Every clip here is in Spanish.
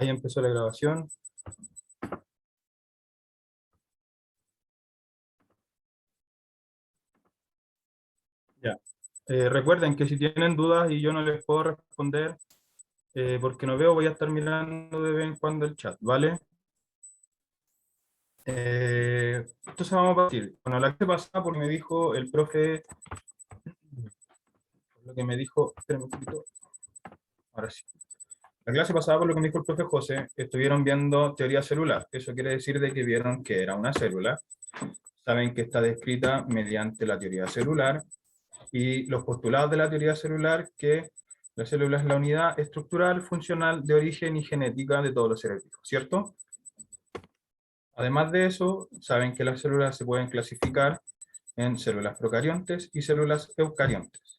Ahí empezó la grabación. Ya. Recuerden que si tienen dudas y yo no les puedo responder porque no veo, voy a estar mirando de vez en cuando el chat, ¿vale? Entonces vamos a partir. Bueno, la clase pasada porque me dijo el profe, lo que me dijo, espérenme un poquito, ahora sí. La clase pasada, por lo que me dijo el profe José, estuvieron viendo teoría celular. Eso quiere decir de que vieron que era una célula. Saben que está descrita mediante la teoría celular y los postulados de la teoría celular, que la célula es la unidad estructural, funcional, de origen y genética de todos los seres vivos, ¿cierto? Además de eso, saben que las células se pueden clasificar en células procariontes y células eucariontes.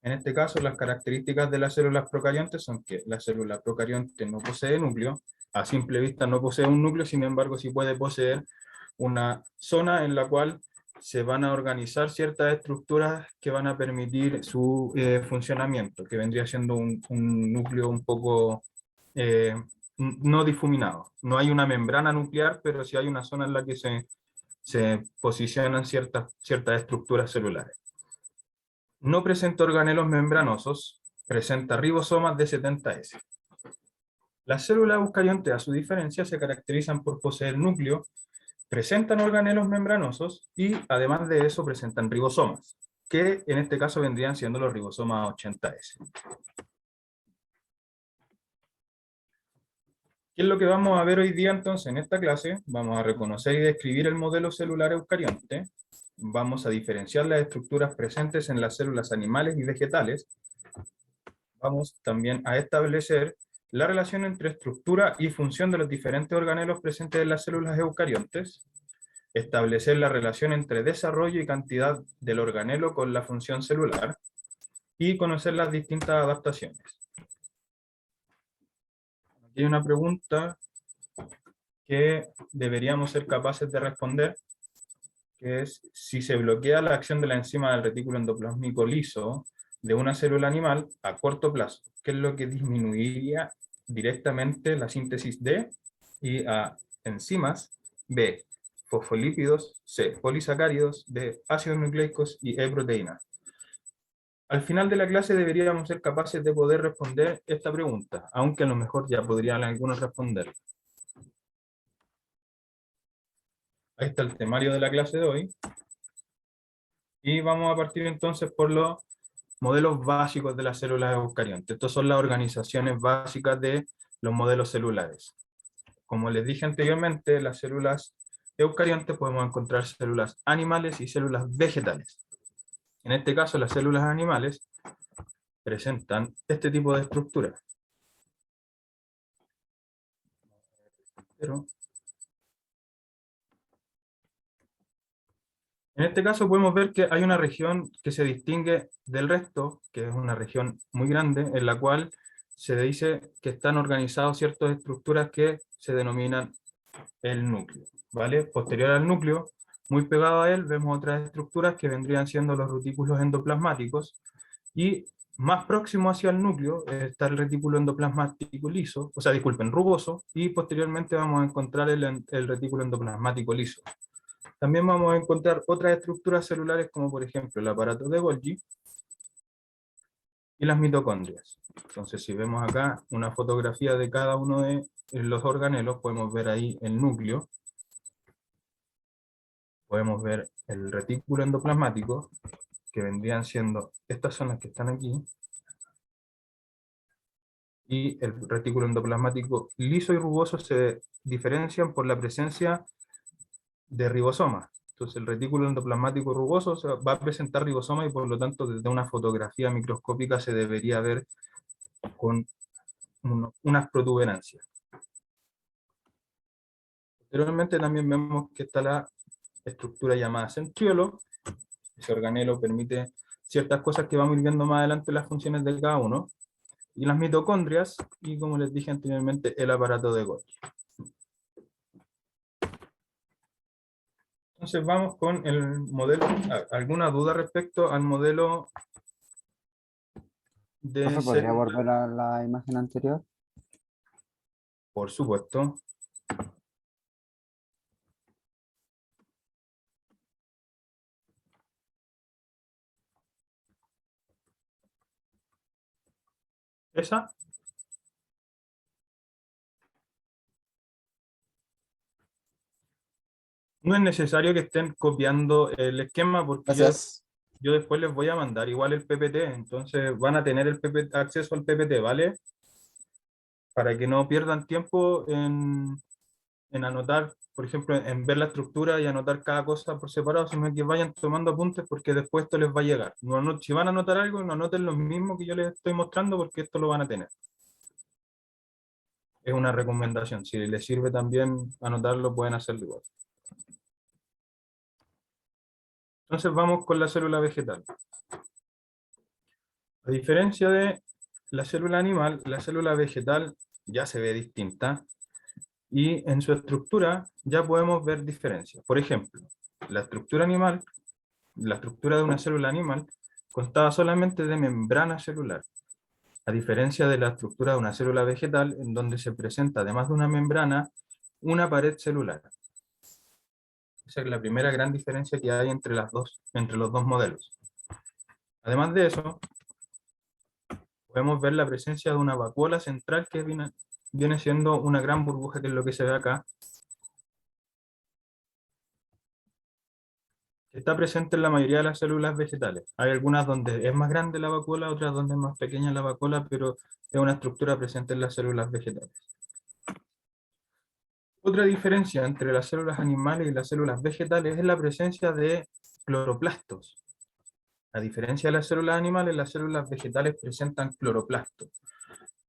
En este caso, las características de las células procariontes son que la célula procarionte no posee núcleo, a simple vista no posee un núcleo, sin embargo sí puede poseer una zona en la cual se van a organizar ciertas estructuras que van a permitir su funcionamiento, que vendría siendo un núcleo un poco no difuminado. No hay una membrana nuclear, pero sí hay una zona en la que se posicionan ciertas estructuras celulares. No presenta organelos membranosos, presenta ribosomas de 70S. Las células eucariontes, a su diferencia, se caracterizan por poseer núcleo, presentan organelos membranosos y, además de eso, presentan ribosomas, que en este caso vendrían siendo los ribosomas 80S. ¿Qué es lo que vamos a ver hoy día entonces en esta clase? Vamos a reconocer y describir el modelo celular eucarionte. Vamos a diferenciar las estructuras presentes en las células animales y vegetales. Vamos también a establecer la relación entre estructura y función de los diferentes organelos presentes en las células eucariontes. Establecer la relación entre desarrollo y cantidad del organelo con la función celular. Y conocer las distintas adaptaciones. Aquí hay una pregunta que deberíamos ser capaces de responder, que es: si se bloquea la acción de la enzima del retículo endoplásmico liso de una célula animal a corto plazo, ¿qué es lo que disminuiría directamente la síntesis de y a enzimas, B, fosfolípidos, C, polisacáridos, D, ácidos nucleicos y E, proteínas? Al final de la clase deberíamos ser capaces de poder responder esta pregunta, aunque a lo mejor ya podrían algunos responder. Ahí está el temario de la clase de hoy. Y vamos a partir entonces por los modelos básicos de las células eucariontes. Estas son las organizaciones básicas de los modelos celulares. Como les dije anteriormente, las células eucariontes podemos encontrar células animales y células vegetales. En este caso, las células animales presentan este tipo de estructura. En este caso podemos ver que hay una región que se distingue del resto, que es una región muy grande, en la cual se dice que están organizadas ciertas estructuras que se denominan el núcleo, ¿vale? Posterior al núcleo, muy pegado a él, vemos otras estructuras que vendrían siendo los retículos endoplasmáticos, y más próximo hacia el núcleo está el retículo endoplasmático liso, o sea, disculpen, rugoso, y posteriormente vamos a encontrar el retículo endoplasmático liso. También vamos a encontrar otras estructuras celulares como por ejemplo el aparato de Golgi y las mitocondrias. Entonces si vemos acá una fotografía de cada uno de los organelos, podemos ver ahí el núcleo, podemos ver el retículo endoplasmático, que vendrían siendo estas zonas que están aquí, y el retículo endoplasmático liso y rugoso se diferencian por la presencia de ribosomas. Entonces el retículo endoplasmático rugoso va a presentar ribosomas y por lo tanto desde una fotografía microscópica se debería ver con unas protuberancias. Posteriormente también vemos que está la estructura llamada centriolo. Ese organelo permite ciertas cosas que vamos a ir viendo más adelante las funciones de cada uno. Y las mitocondrias, y como les dije anteriormente, el aparato de Golgi. Entonces vamos con el modelo. ¿Alguna duda respecto al modelo de Profe, ¿podría célula? volver a la imagen anterior? Por supuesto. Esa. No es necesario que estén copiando el esquema porque Gracias. yo después les voy a mandar igual el PPT, entonces van a tener el PPT, acceso al PPT, ¿vale? Para que no pierdan tiempo en anotar, por ejemplo, en ver la estructura y anotar cada cosa por separado, sino que vayan tomando apuntes porque después esto les va a llegar. Si van a anotar algo, no anoten lo mismo que yo les estoy mostrando porque esto lo van a tener. Es una recomendación. Si les sirve también anotarlo, pueden hacerlo igual. Entonces vamos con la célula vegetal. A diferencia de la célula animal, la célula vegetal ya se ve distinta y en su estructura ya podemos ver diferencias. Por ejemplo, la estructura animal, la estructura de una célula animal constaba solamente de membrana celular, a diferencia de la estructura de una célula vegetal en donde se presenta además de una membrana, una pared celular. Esa es la primera gran diferencia que hay entre los dos modelos. Además de eso, podemos ver la presencia de una vacuola central que viene siendo una gran burbuja, que es lo que se ve acá, que está presente en la mayoría de las células vegetales. Hay algunas donde es más grande la vacuola, otras donde es más pequeña la vacuola, pero es una estructura presente en las células vegetales. Otra diferencia entre las células animales y las células vegetales es la presencia de cloroplastos. A diferencia de las células animales, las células vegetales presentan cloroplastos,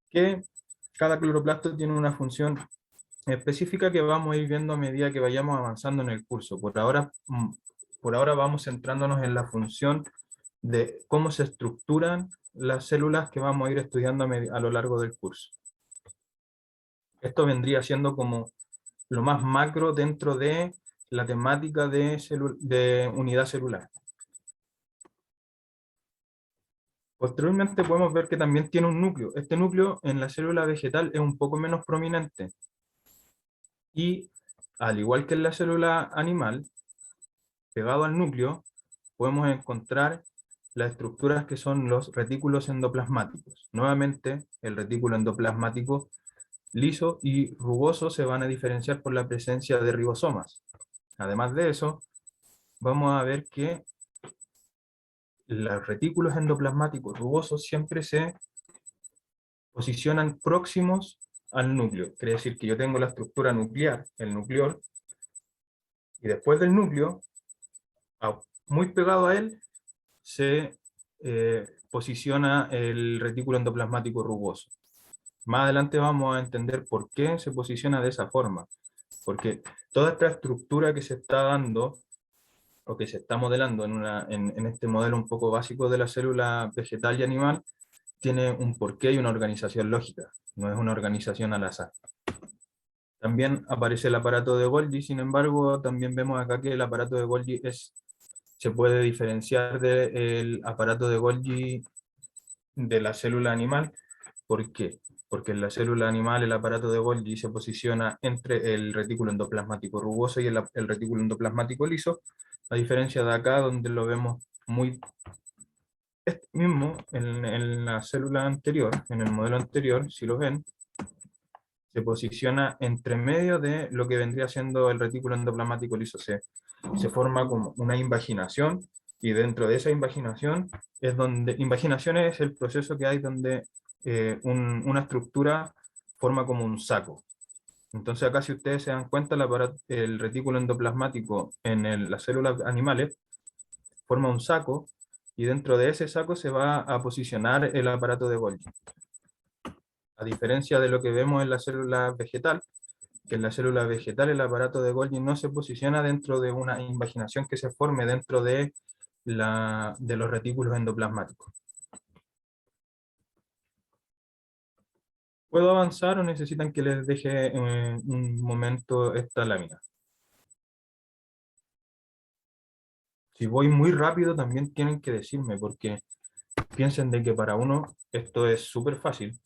que cada cloroplasto tiene una función específica que vamos a ir viendo a medida que vayamos avanzando en el curso. Por ahora vamos centrándonos en la función de cómo se estructuran las células que vamos a ir estudiando a lo largo del curso. Esto vendría siendo como lo más macro dentro de la temática de unidad celular. Posteriormente podemos ver que también tiene un núcleo. Este núcleo en la célula vegetal es un poco menos prominente. Y al igual que en la célula animal, pegado al núcleo, podemos encontrar las estructuras que son los retículos endoplasmáticos. Nuevamente, el retículo endoplasmático liso y rugoso se van a diferenciar por la presencia de ribosomas. Además de eso, vamos a ver que los retículos endoplasmáticos rugosos siempre se posicionan próximos al núcleo. Quiere decir que yo tengo la estructura nuclear, el nucleol, y después del núcleo, muy pegado a él, se posiciona el retículo endoplasmático rugoso. Más adelante vamos a entender por qué se posiciona de esa forma. Porque toda esta estructura que se está dando o que se está modelando en este modelo un poco básico de la célula vegetal y animal, tiene un porqué y una organización lógica, no es una organización al azar. También aparece el aparato de Golgi, sin embargo, también vemos acá que el aparato de Golgi se puede diferenciar del aparato de Golgi de la célula animal. ¿Por qué? Porque en la célula animal el aparato de Golgi se posiciona entre el retículo endoplasmático rugoso y el retículo endoplasmático liso, a diferencia de acá donde lo vemos muy mismo en la célula anterior, en el modelo anterior, si lo ven, se posiciona entre medio de lo que vendría siendo el retículo endoplasmático liso. Se forma como una invaginación y dentro de esa invaginación invaginación es el proceso que hay donde una estructura forma como un saco. Entonces acá si ustedes se dan cuenta, el retículo endoplasmático en las células animales forma un saco y dentro de ese saco se va a posicionar el aparato de Golgi. A diferencia de lo que vemos en la célula vegetal, que en la célula vegetal el aparato de Golgi no se posiciona dentro de una invaginación que se forme dentro de los retículos endoplasmáticos. ¿Puedo avanzar o necesitan que les deje un momento esta lámina? Si voy muy rápido también tienen que decirme, porque piensen de que para uno esto es súper fácil,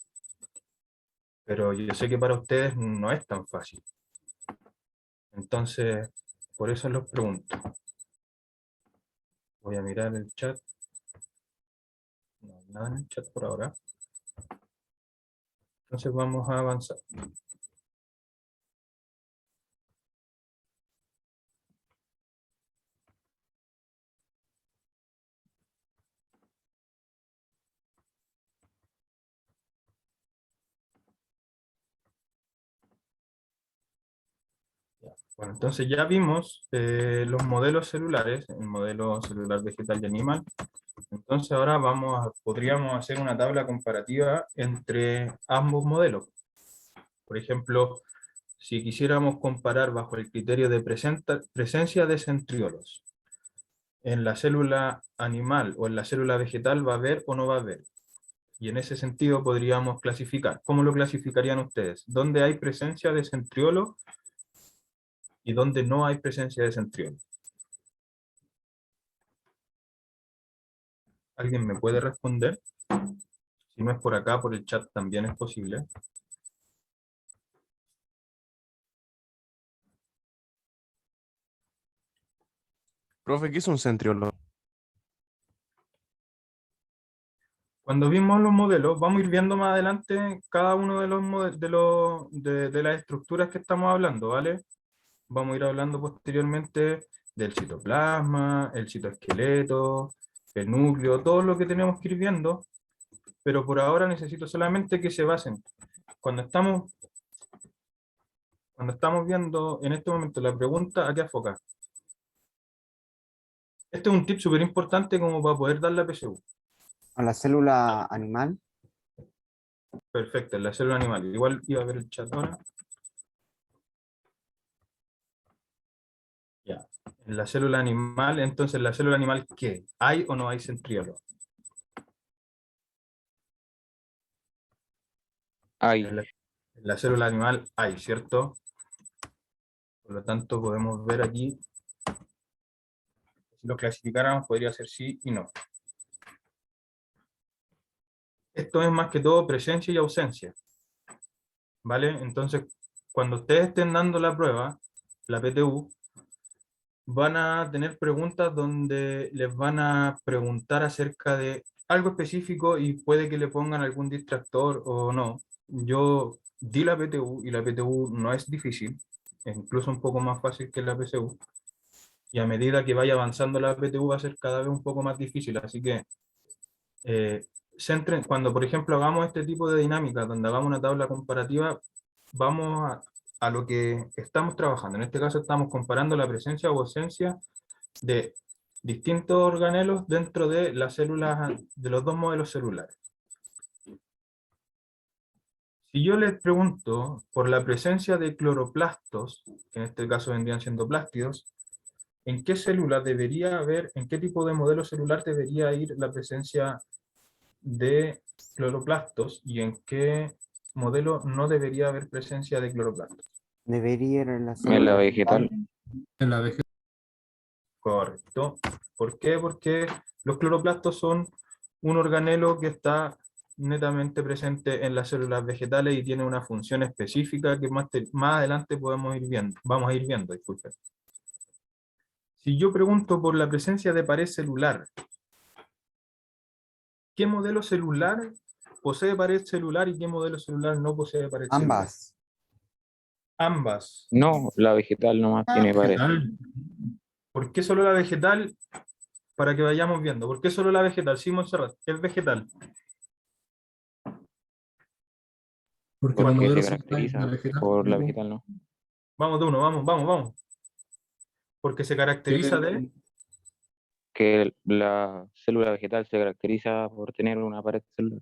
pero yo sé que para ustedes no es tan fácil. Entonces, por eso los pregunto. Voy a mirar el chat. No hay nada en el chat por ahora. Entonces vamos a avanzar. Bueno, entonces ya vimos los modelos celulares, el modelo celular vegetal y animal. Entonces ahora podríamos hacer una tabla comparativa entre ambos modelos. Por ejemplo, si quisiéramos comparar bajo el criterio de presencia de centriolos, en la célula animal o en la célula vegetal va a haber o no va a haber. Y en ese sentido podríamos clasificar. ¿Cómo lo clasificarían ustedes? ¿Dónde hay presencia de centriolo y dónde no hay presencia de centriolo? ¿Alguien me puede responder? Si no es por acá, por el chat también es posible. Profe, ¿qué es un centriolo? Cuando vimos los modelos, vamos a ir viendo más adelante cada uno de de las estructuras que estamos hablando, ¿vale? Vamos a ir hablando posteriormente del citoplasma, el citoesqueleto, el núcleo, todo lo que tenemos que ir viendo, pero por ahora necesito solamente que se basen. Cuando estamos, cuando estamos viendo en este momento la pregunta, ¿a qué enfocar? Este es un tip súper importante como para poder dar la PSU. A la célula animal. Perfecto, en la célula animal. Igual iba a ver el chat ahora. Ya. En la célula animal, entonces, ¿la célula animal qué? ¿Hay o no hay centriolo? Hay. En la célula animal hay, ¿cierto? Por lo tanto, podemos ver aquí, si lo clasificáramos, podría ser sí y no. Esto es más que todo presencia y ausencia. ¿Vale? Entonces, cuando ustedes estén dando la prueba, la PTU, van a tener preguntas donde les van a preguntar acerca de algo específico y puede que le pongan algún distractor o no. Yo di la PTU y la PTU no es difícil, es incluso un poco más fácil que la PSU. Y a medida que vaya avanzando la PTU va a ser cada vez un poco más difícil. Así que cuando, por ejemplo, hagamos este tipo de dinámica, donde hagamos una tabla comparativa, vamos a lo que estamos trabajando. En este caso estamos comparando la presencia o ausencia de distintos organelos dentro de las células, de los dos modelos celulares. Si yo les pregunto por la presencia de cloroplastos, que en este caso vendrían siendo plástidos, ¿en qué célula debería haber, en qué tipo de modelo celular debería ir la presencia de cloroplastos y en qué modelo no debería haber presencia de cloroplastos? Debería ir en la En la célula vegetal. En la vegetal. Correcto. ¿Por qué? Porque los cloroplastos son un organelo que está netamente presente en las células vegetales y tiene una función específica que más adelante podemos ir viendo. Vamos a ir viendo, disculpe. Si yo pregunto por la presencia de pared celular, ¿qué modelo celular posee pared celular y qué modelo celular no posee pared celular? ambas. Ambas. No, la vegetal nomás tiene pared. Vegetal. ¿Por qué solo la vegetal? Para que vayamos viendo. ¿Por qué solo la vegetal? Sí, Montserrat, es vegetal. Porque los Porque se modelos caracteriza de vegetal. por la vegetal, ¿no? Vamos de uno, vamos. Porque se caracteriza de... Que la célula vegetal se caracteriza por tener una pared celular.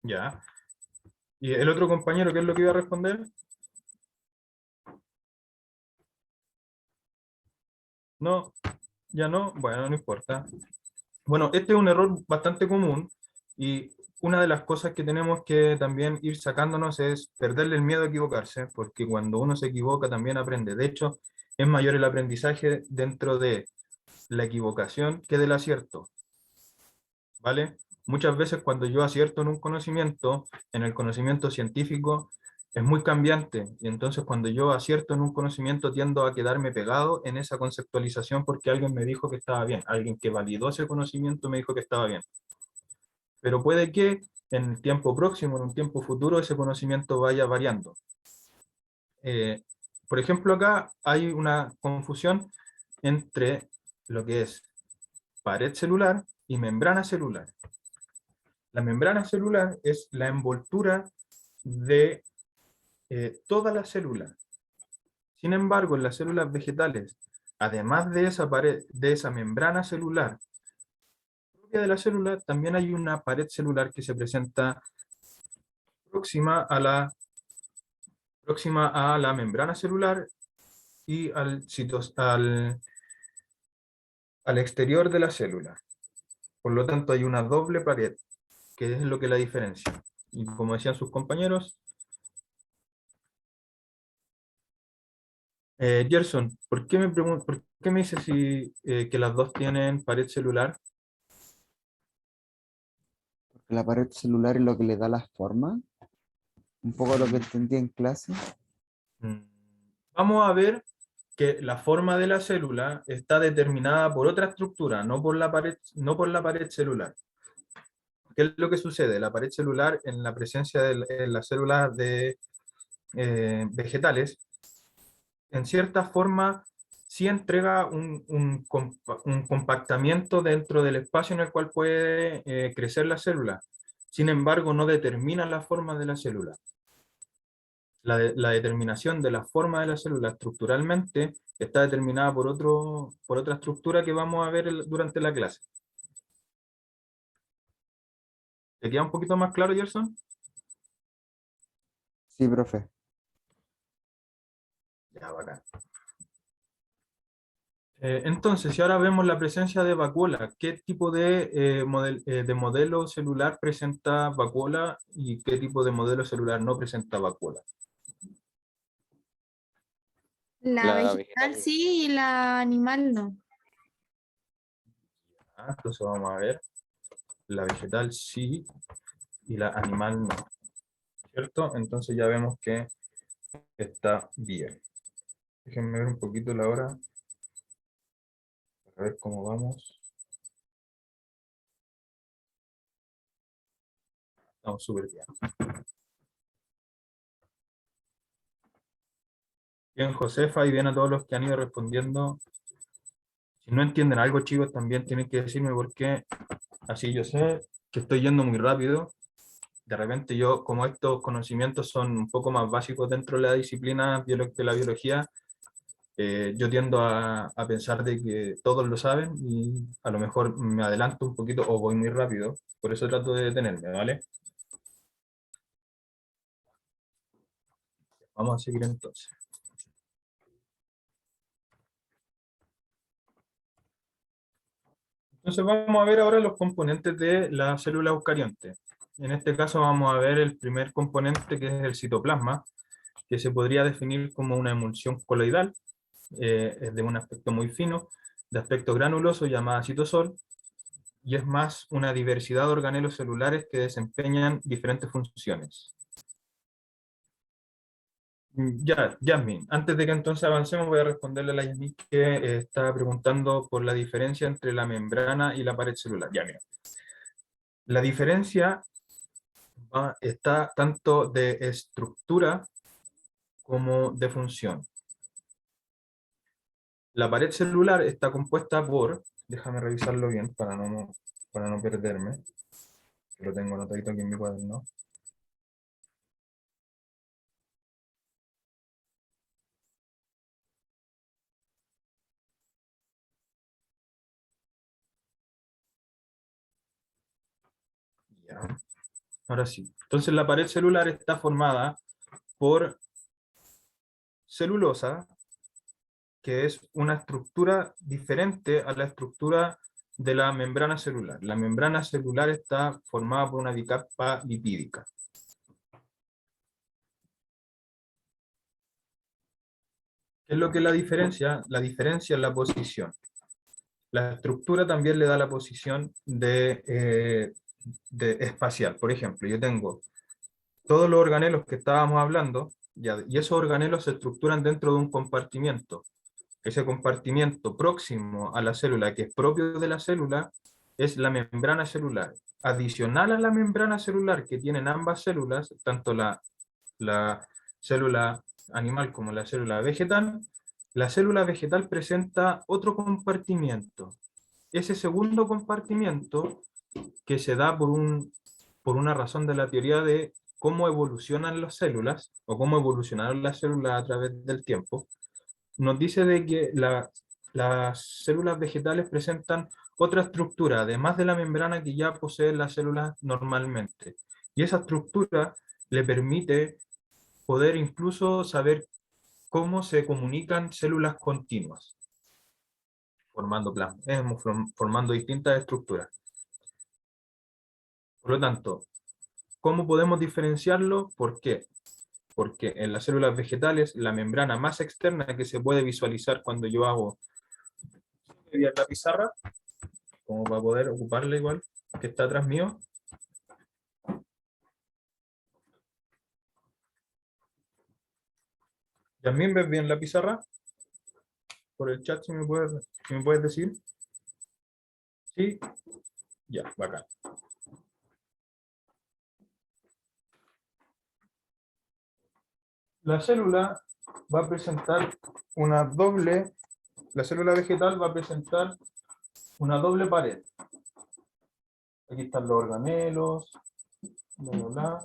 Ya. ¿Y el otro compañero qué es lo que iba a responder? No, ya no. Bueno, no importa. Bueno, este es un error bastante común y una de las cosas que tenemos que también ir sacándonos es perderle el miedo a equivocarse, porque cuando uno se equivoca también aprende. De hecho, es mayor el aprendizaje dentro de la equivocación que del acierto. ¿Vale? muchas veces cuando yo acierto en un conocimiento, en el conocimiento científico, es muy cambiante, y entonces cuando yo acierto en un conocimiento tiendo a quedarme pegado en esa conceptualización porque alguien me dijo que estaba bien, alguien que validó ese conocimiento me dijo que estaba bien. Pero puede que en el tiempo próximo, en un tiempo futuro, ese conocimiento vaya variando. Por ejemplo, acá hay una confusión entre lo que es pared celular y membrana celular. La membrana celular es la envoltura de toda la célula. Sin embargo, en las células vegetales, además de esa pared, de esa membrana celular propia de la célula, también hay una pared celular que se presenta próxima a la membrana celular y al exterior de la célula. Por lo tanto, hay una doble pared, que es lo que la diferencia. Y como decían sus compañeros, Gerson, ¿por qué me dices que las dos tienen pared celular? Porque la pared celular es lo que le da la forma. Un poco lo que entendí en clase. Vamos a ver que la forma de la célula está determinada por otra estructura, no por la pared celular. ¿Qué es lo que sucede? La pared celular, en la presencia de las células vegetales, en cierta forma sí entrega un compactamiento dentro del espacio en el cual puede crecer la célula. Sin embargo, no determina la forma de la célula. La determinación de la forma de la célula estructuralmente está determinada por otra estructura que vamos a ver durante la clase. ¿Te queda un poquito más claro, Gerson? Sí, profe. Ya, bacán. Entonces, si ahora vemos la presencia de vacuola, ¿qué tipo de modelo celular presenta vacuola y qué tipo de modelo celular no presenta vacuola? La La vegetal vegetal. sí y la animal no. Entonces vamos a ver, la vegetal sí y la animal no, ¿cierto? Entonces ya vemos que está bien. Déjenme ver un poquito la hora, para ver cómo vamos. Estamos súper bien. Bien, Josefa, y bien a todos los que han ido respondiendo. Si no entienden algo, chicos, también tienen que decirme por qué. Así yo sé que estoy yendo muy rápido. De repente yo, como estos conocimientos son un poco más básicos dentro de la disciplina de la biología, yo tiendo a pensar de que todos lo saben y a lo mejor me adelanto un poquito o voy muy rápido. Por eso trato de detenerme, ¿vale? Vamos a seguir entonces. Entonces vamos a ver ahora los componentes de la célula eucarionte. En este caso vamos a ver el primer componente, que es el citoplasma, que se podría definir como una emulsión coloidal, es de un aspecto muy fino, de aspecto granuloso, llamada citosol, y es más una diversidad de organelos celulares que desempeñan diferentes funciones. Ya, Yasmin, antes de que entonces avancemos, voy a responderle a la Yasmin que estaba preguntando por la diferencia entre la membrana y la pared celular. Ya, mira. La diferencia está tanto de estructura como de función. La pared celular está compuesta por, déjame revisarlo bien para no perderme, que lo tengo anotadito aquí en mi cuaderno. Ya. Ahora sí. Entonces la pared celular está formada por celulosa, que es una estructura diferente a la estructura de la membrana celular. La membrana celular está formada por una bicapa lipídica. ¿Qué es lo que la diferencia? La diferencia es la posición. La estructura también le da la posición espacial. Por ejemplo, yo tengo todos los organelos que estábamos hablando, y esos organelos se estructuran dentro de un compartimiento. Ese compartimiento próximo a la célula, que es propio de la célula, es la membrana celular. Adicional a la membrana celular que tienen ambas células, tanto la célula animal como la célula vegetal presenta otro compartimiento. Ese segundo compartimiento, que se da por una razón de la teoría de cómo evolucionan las células, o cómo evolucionaron las células a través del tiempo, nos dice de que las células vegetales presentan otra estructura, además de la membrana que ya poseen las células normalmente. Y esa estructura le permite poder incluso saber cómo se comunican células continuas, formando plasma, formando distintas estructuras. Por lo tanto, ¿cómo podemos diferenciarlo? ¿Por qué? Porque en las células vegetales, la membrana más externa que se puede visualizar cuando yo hago la pizarra, como para poder ocuparla igual, que está atrás mío. ¿También ves bien la pizarra? Por el chat, si me puedes decir. ¿Sí? Ya, bacán. La célula va a presentar una doble, la célula vegetal va a presentar una doble pared. Aquí están los organelos, bla, bla, bla.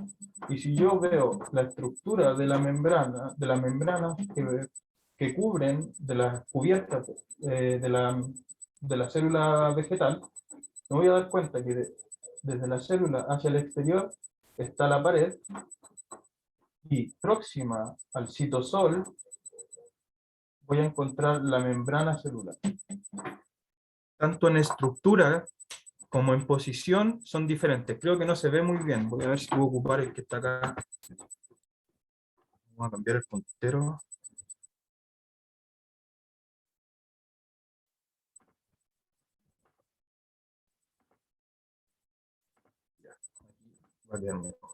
Y si yo veo la estructura de la membrana que cubren, de las cubiertas de la célula vegetal, me voy a dar cuenta que desde la célula hacia el exterior está la pared, y próxima al citosol voy a encontrar la membrana celular. Tanto en estructura como en posición son diferentes. Creo que no se ve muy bien. Voy a ver si puedo ocupar el que está acá. Vamos a cambiar el puntero. Ya, aquí va a quedar mejor.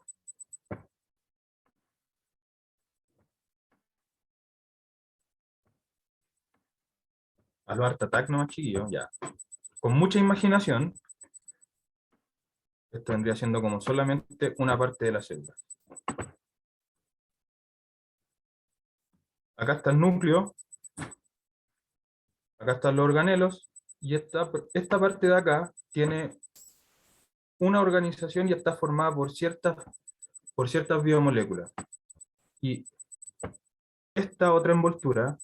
A lo Art Attack, no, chiquillos, ya. Con mucha imaginación, esto vendría siendo como solamente una parte de la célula. Acá está el núcleo, acá están los organelos, y esta parte de acá tiene una organización y está formada por ciertas biomoléculas. Y esta otra envoltura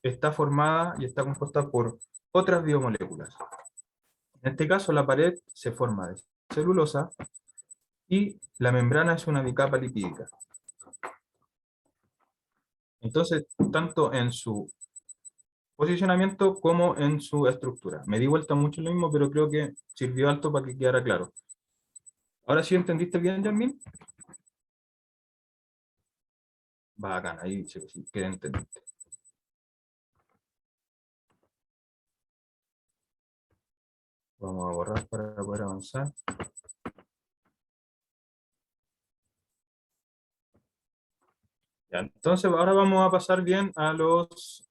está formada y está compuesta por otras biomoléculas. En este caso, la pared se forma de celulosa y la membrana es una bicapa lipídica. Entonces, tanto en su posicionamiento como en su estructura. Me di vuelta mucho lo mismo, pero creo que sirvió alto para que quedara claro. ¿Ahora sí entendiste bien, Yasmin? Bacán, ahí sí que entendiste. Vamos a borrar para poder avanzar. Ya, entonces ahora vamos a pasar bien a los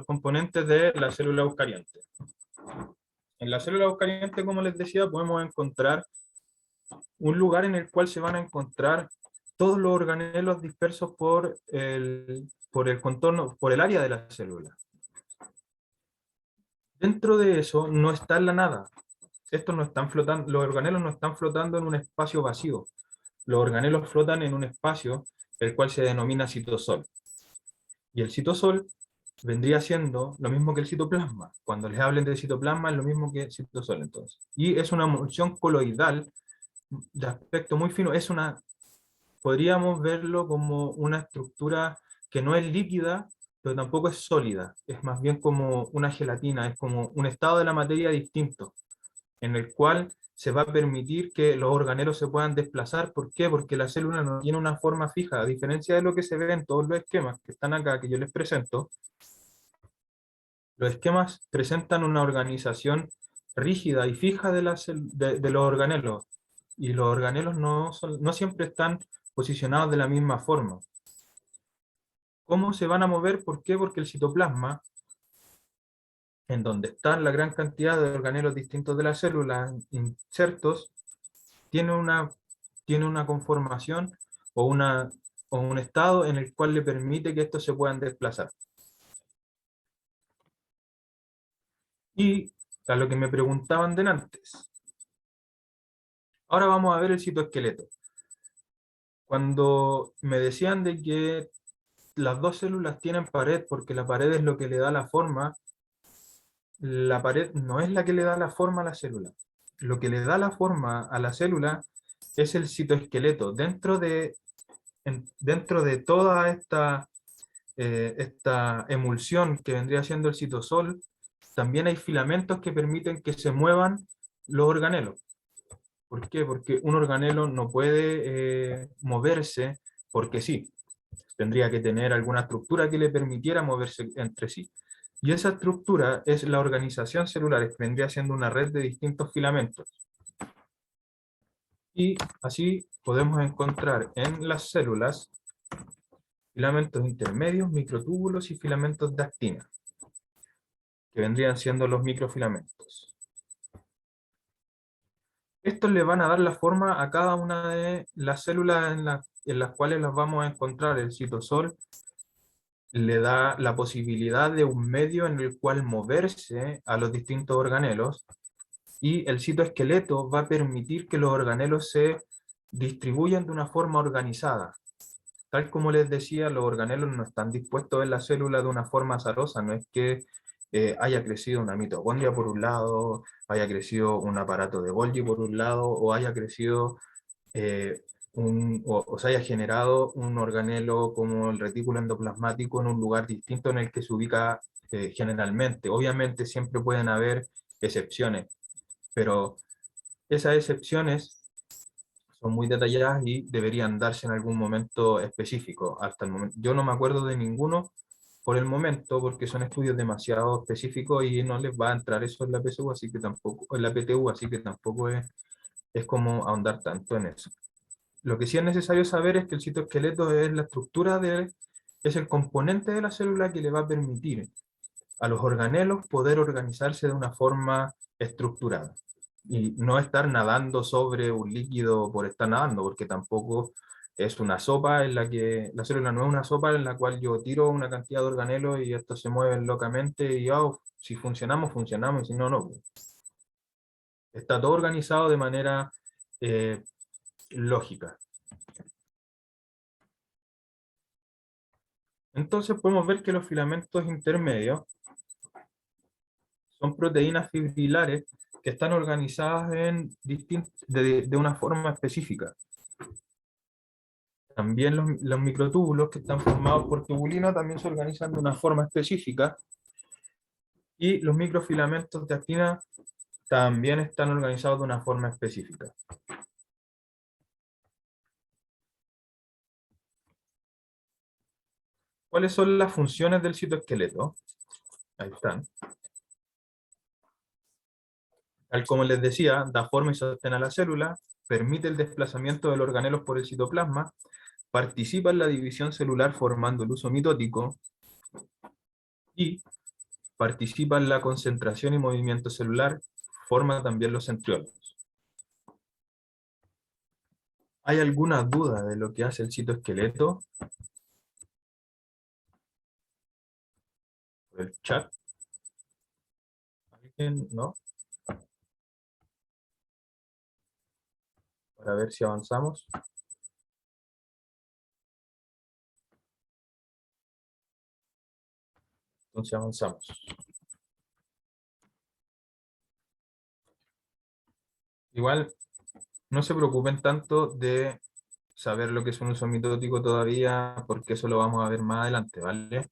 componentes de la célula eucariante. En la célula eucariante, como les decía, podemos encontrar un lugar en el cual se van a encontrar todos los organelos dispersos por el contorno, por el área de la célula. Dentro de eso no está la nada. Estos no están flotando, los organelos no están flotando en un espacio vacío. Los organelos flotan en un espacio el cual se denomina citosol. Y el citosol vendría siendo lo mismo que el citoplasma. Cuando les hablen de citoplasma es lo mismo que citosol entonces. Y es una emulsión coloidal de aspecto muy fino. Podríamos verlo como una estructura que no es líquida, pero tampoco es sólida. Es más bien como una gelatina, es como un estado de la materia distinto, en el cual se va a permitir que los organelos se puedan desplazar. ¿Por qué? Porque la célula no tiene una forma fija, a diferencia de lo que se ve en todos los esquemas que están acá, que yo les presento. Los esquemas presentan una organización rígida y fija de los organelos, y los organelos no siempre están posicionados de la misma forma. ¿Cómo se van a mover? ¿Por qué? Porque el citoplasma, en donde están la gran cantidad de organelos distintos de la célula insertos, tiene una conformación o un estado en el cual le permite que estos se puedan desplazar. Y a lo que me preguntaban antes. Ahora vamos a ver el citoesqueleto. Cuando me decían de que las dos células tienen pared porque la pared es lo que le da la forma, la pared no es la que le da la forma a la célula. Lo que le da la forma a la célula es el citoesqueleto. Dentro de toda esta emulsión que vendría siendo el citosol, también hay filamentos que permiten que se muevan los organelos. ¿Por qué? Porque un organelo no puede moverse porque sí. Tendría que tener alguna estructura que le permitiera moverse entre sí. Y esa estructura es la organización celular, que vendría siendo una red de distintos filamentos. Y así podemos encontrar en las células filamentos intermedios, microtúbulos y filamentos de actina, que vendrían siendo los microfilamentos. Estos le van a dar la forma a cada una de las células en las cuales las vamos a encontrar. El citosol le da la posibilidad de un medio en el cual moverse a los distintos organelos, y el citoesqueleto va a permitir que los organelos se distribuyan de una forma organizada. Tal como les decía, los organelos no están dispuestos en la célula de una forma azarosa, no es que haya crecido una mitocondria por un lado, haya crecido un aparato de Golgi por un lado, o haya crecido o se haya generado un organelo como el retículo endoplasmático en un lugar distinto en el que se ubica generalmente. Obviamente siempre pueden haber excepciones, pero esas excepciones son muy detalladas y deberían darse en algún momento específico. Hasta el momento, yo no me acuerdo de ninguno por el momento, porque son estudios demasiado específicos y no les va a entrar eso en la PSU, así que tampoco, en la PTU, así que tampoco es como ahondar tanto en eso. Lo que sí es necesario saber es que el citoesqueleto es la estructura es el componente de la célula que le va a permitir a los organelos poder organizarse de una forma estructurada. Y no estar nadando sobre un líquido por estar nadando, porque tampoco es una sopa en la que, la célula no es una sopa en la cual yo tiro una cantidad de organelos y estos se mueven locamente y si funcionamos, funcionamos, y si no, no. Está todo organizado de manera lógica. Entonces podemos ver que los filamentos intermedios son proteínas fibrilares que están organizadas de una forma específica. También los microtúbulos, que están formados por tubulina, también se organizan de una forma específica. Y los microfilamentos de actina también están organizados de una forma específica. ¿Cuáles son las funciones del citoesqueleto? Ahí están. Tal como les decía, da forma y sostén a la célula, permite el desplazamiento de los organelos por el citoplasma, participa en la división celular formando el uso mitótico, y participa en la concentración y movimiento celular, forma también los centriolos. ¿Hay alguna duda de lo que hace el citoesqueleto? Por el chat. ¿Alguien? ¿No? Para ver si avanzamos. Entonces avanzamos. Igual, no se preocupen tanto de saber lo que es un uso mitótico todavía, porque eso lo vamos a ver más adelante, ¿vale?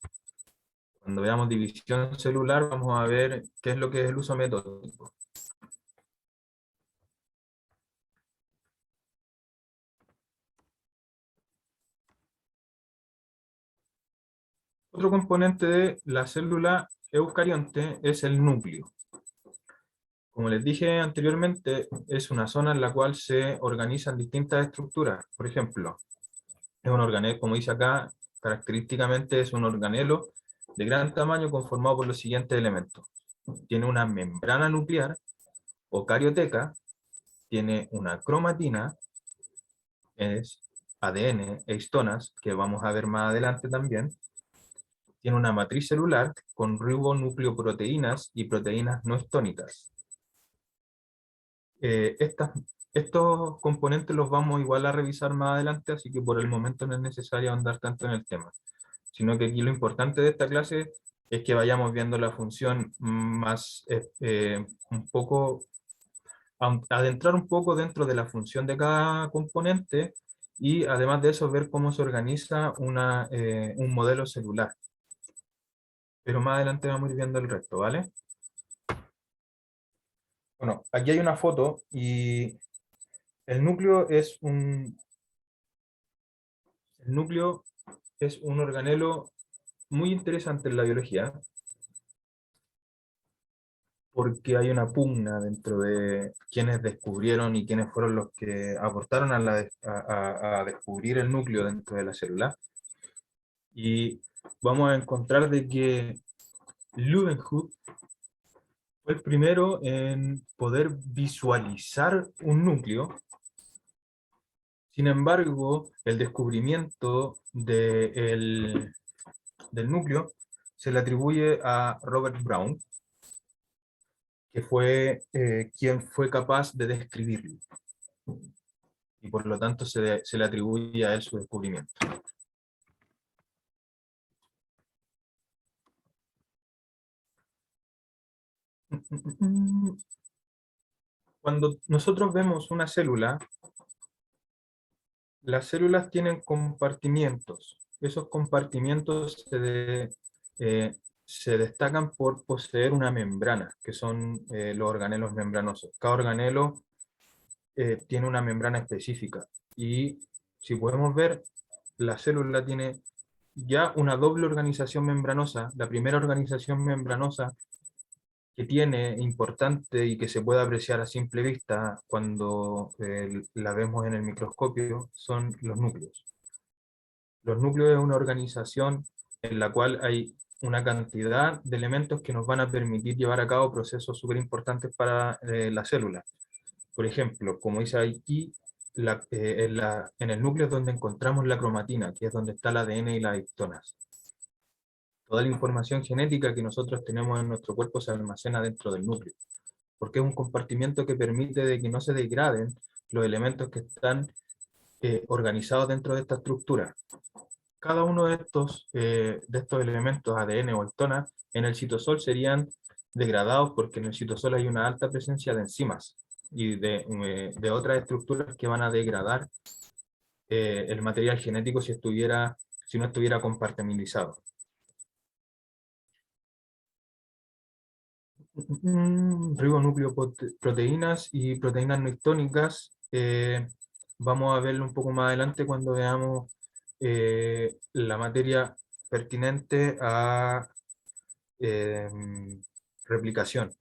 Cuando veamos división celular, vamos a ver qué es lo que es el uso mitótico. Otro componente de la célula eucarionte es el núcleo. Como les dije anteriormente, es una zona en la cual se organizan distintas estructuras. Por ejemplo, es un organelo, como dice acá, característicamente es un organelo de gran tamaño conformado por los siguientes elementos. Tiene una membrana nuclear o carioteca, tiene una cromatina, es ADN e histonas, que vamos a ver más adelante también. Tiene una matriz celular con ribonucleoproteínas y proteínas no histónicas. Estos componentes los vamos igual a revisar más adelante, así que por el momento no es necesario ahondar tanto en el tema, sino que aquí lo importante de esta clase es que vayamos viendo la función más, un poco, adentrar un poco dentro de la función de cada componente, y además de eso ver cómo se organiza un modelo celular. Pero más adelante vamos a ir viendo el resto, ¿vale? Bueno, aquí hay una foto y el núcleo es un organelo muy interesante en la biología, porque hay una pugna dentro de quienes descubrieron y quienes fueron los que aportaron a descubrir el núcleo dentro de la célula. Y vamos a encontrar de que Leeuwenhoek fue el primero en poder visualizar un núcleo. Sin embargo, el descubrimiento del núcleo se le atribuye a Robert Brown, que fue quien fue capaz de describirlo. Y por lo tanto se le atribuye a él su descubrimiento. Cuando nosotros vemos una célula, las células tienen compartimientos. Esos compartimientos se destacan por poseer una membrana, que son los organelos membranosos. Cada organelo tiene una membrana específica. Y si podemos ver, la célula tiene ya una doble organización membranosa. La primera organización membranosa que tiene importante y que se puede apreciar a simple vista cuando la vemos en el microscopio son los núcleos. Los núcleos es una organización en la cual hay una cantidad de elementos que nos van a permitir llevar a cabo procesos súper importantes para la célula. Por ejemplo, como dice aquí, en el núcleo es donde encontramos la cromatina, que es donde está el ADN y las histonas. Toda la información genética que nosotros tenemos en nuestro cuerpo se almacena dentro del núcleo, porque es un compartimento que permite de que no se degraden los elementos que están organizados dentro de esta estructura. Cada uno de estos elementos, ADN o histonas, en el citosol serían degradados porque en el citosol hay una alta presencia de enzimas y de otras estructuras que van a degradar el material genético si no estuviera compartimentalizado. Ribonucleoproteínas y proteínas no histónicas, vamos a verlo un poco más adelante cuando veamos la materia pertinente a replicación.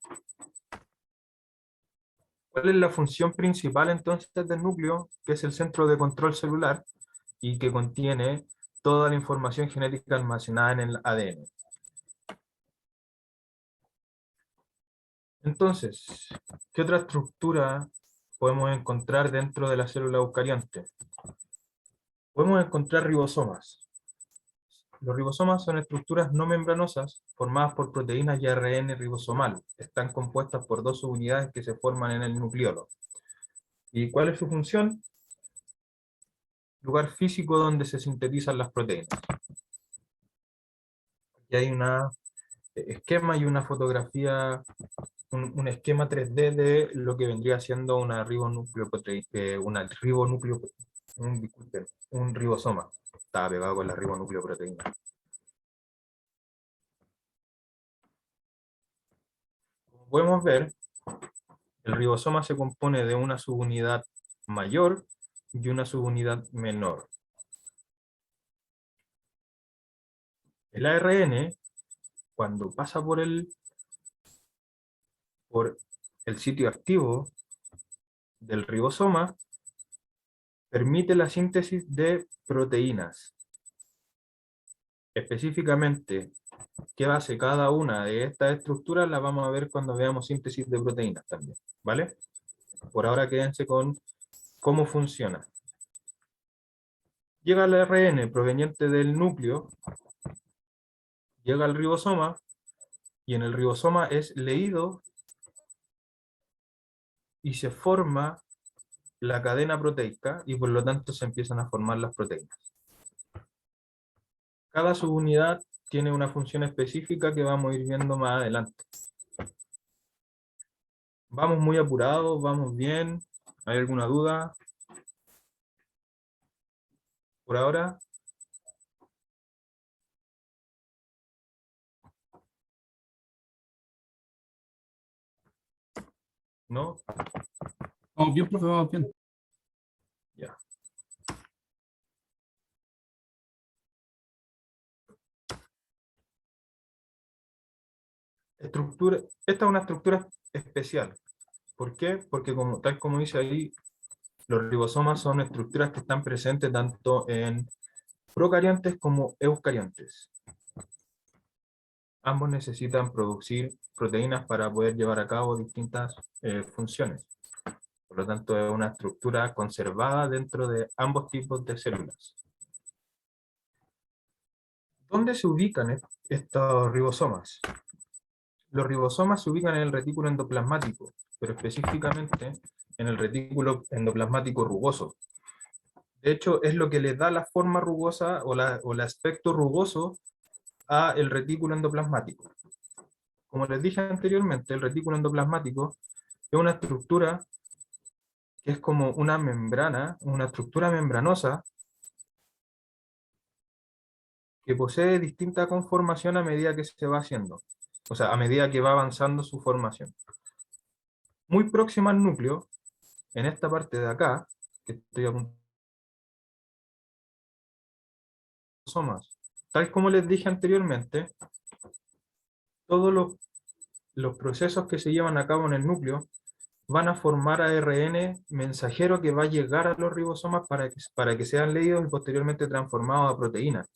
¿Cuál es la función principal entonces del núcleo? Que es el centro de control celular y que contiene toda la información genética almacenada en el ADN. Entonces, ¿qué otra estructura podemos encontrar dentro de la célula eucarionte? Podemos encontrar ribosomas. Los ribosomas son estructuras no membranosas formadas por proteínas y ARN ribosomal. Están compuestas por dos subunidades que se forman en el nucleolo. ¿Y cuál es su función? Lugar físico donde se sintetizan las proteínas. Aquí hay un esquema y una fotografía, un esquema 3D de lo que vendría siendo una un ribosoma. Estaba pegado con la ribonucleoproteína. Como podemos ver, el ribosoma se compone de una subunidad mayor y una subunidad menor. El ARN, cuando pasa por el sitio activo del ribosoma, permite la síntesis de proteínas. Específicamente, qué hace cada una de estas estructuras la vamos a ver cuando veamos síntesis de proteínas también, ¿vale? Por ahora quédense con cómo funciona. Llega el ARN proveniente del núcleo, llega al ribosoma, y en el ribosoma es leído y se forma la cadena proteica, y por lo tanto se empiezan a formar las proteínas. Cada subunidad tiene una función específica que vamos a ir viendo más adelante. Vamos muy apurados, vamos bien. ¿Hay alguna duda? Por ahora. ¿No? Vamos bien, profe, vamos bien. Ya. Esta es una estructura especial. ¿Por qué? Porque tal como dice ahí, los ribosomas son estructuras que están presentes tanto en procariontes como eucariontes. Ambos necesitan producir proteínas para poder llevar a cabo distintas funciones. Por lo tanto, es una estructura conservada dentro de ambos tipos de células. ¿Dónde se ubican estos ribosomas? Los ribosomas se ubican en el retículo endoplasmático, pero específicamente en el retículo endoplasmático rugoso. De hecho, es lo que le da la forma rugosa o el aspecto rugoso a el retículo endoplasmático. Como les dije anteriormente, el retículo endoplasmático es una estructura que es como una membrana, una estructura membranosa que posee distinta conformación a medida que se va haciendo, o sea, a medida que va avanzando su formación. Muy próxima al núcleo, en esta parte de acá, que estoy apuntando, tal como les dije anteriormente, todos los procesos que se llevan a cabo en el núcleo van a formar ARN mensajero que va a llegar a los ribosomas para que sean leídos y posteriormente transformados a proteínas.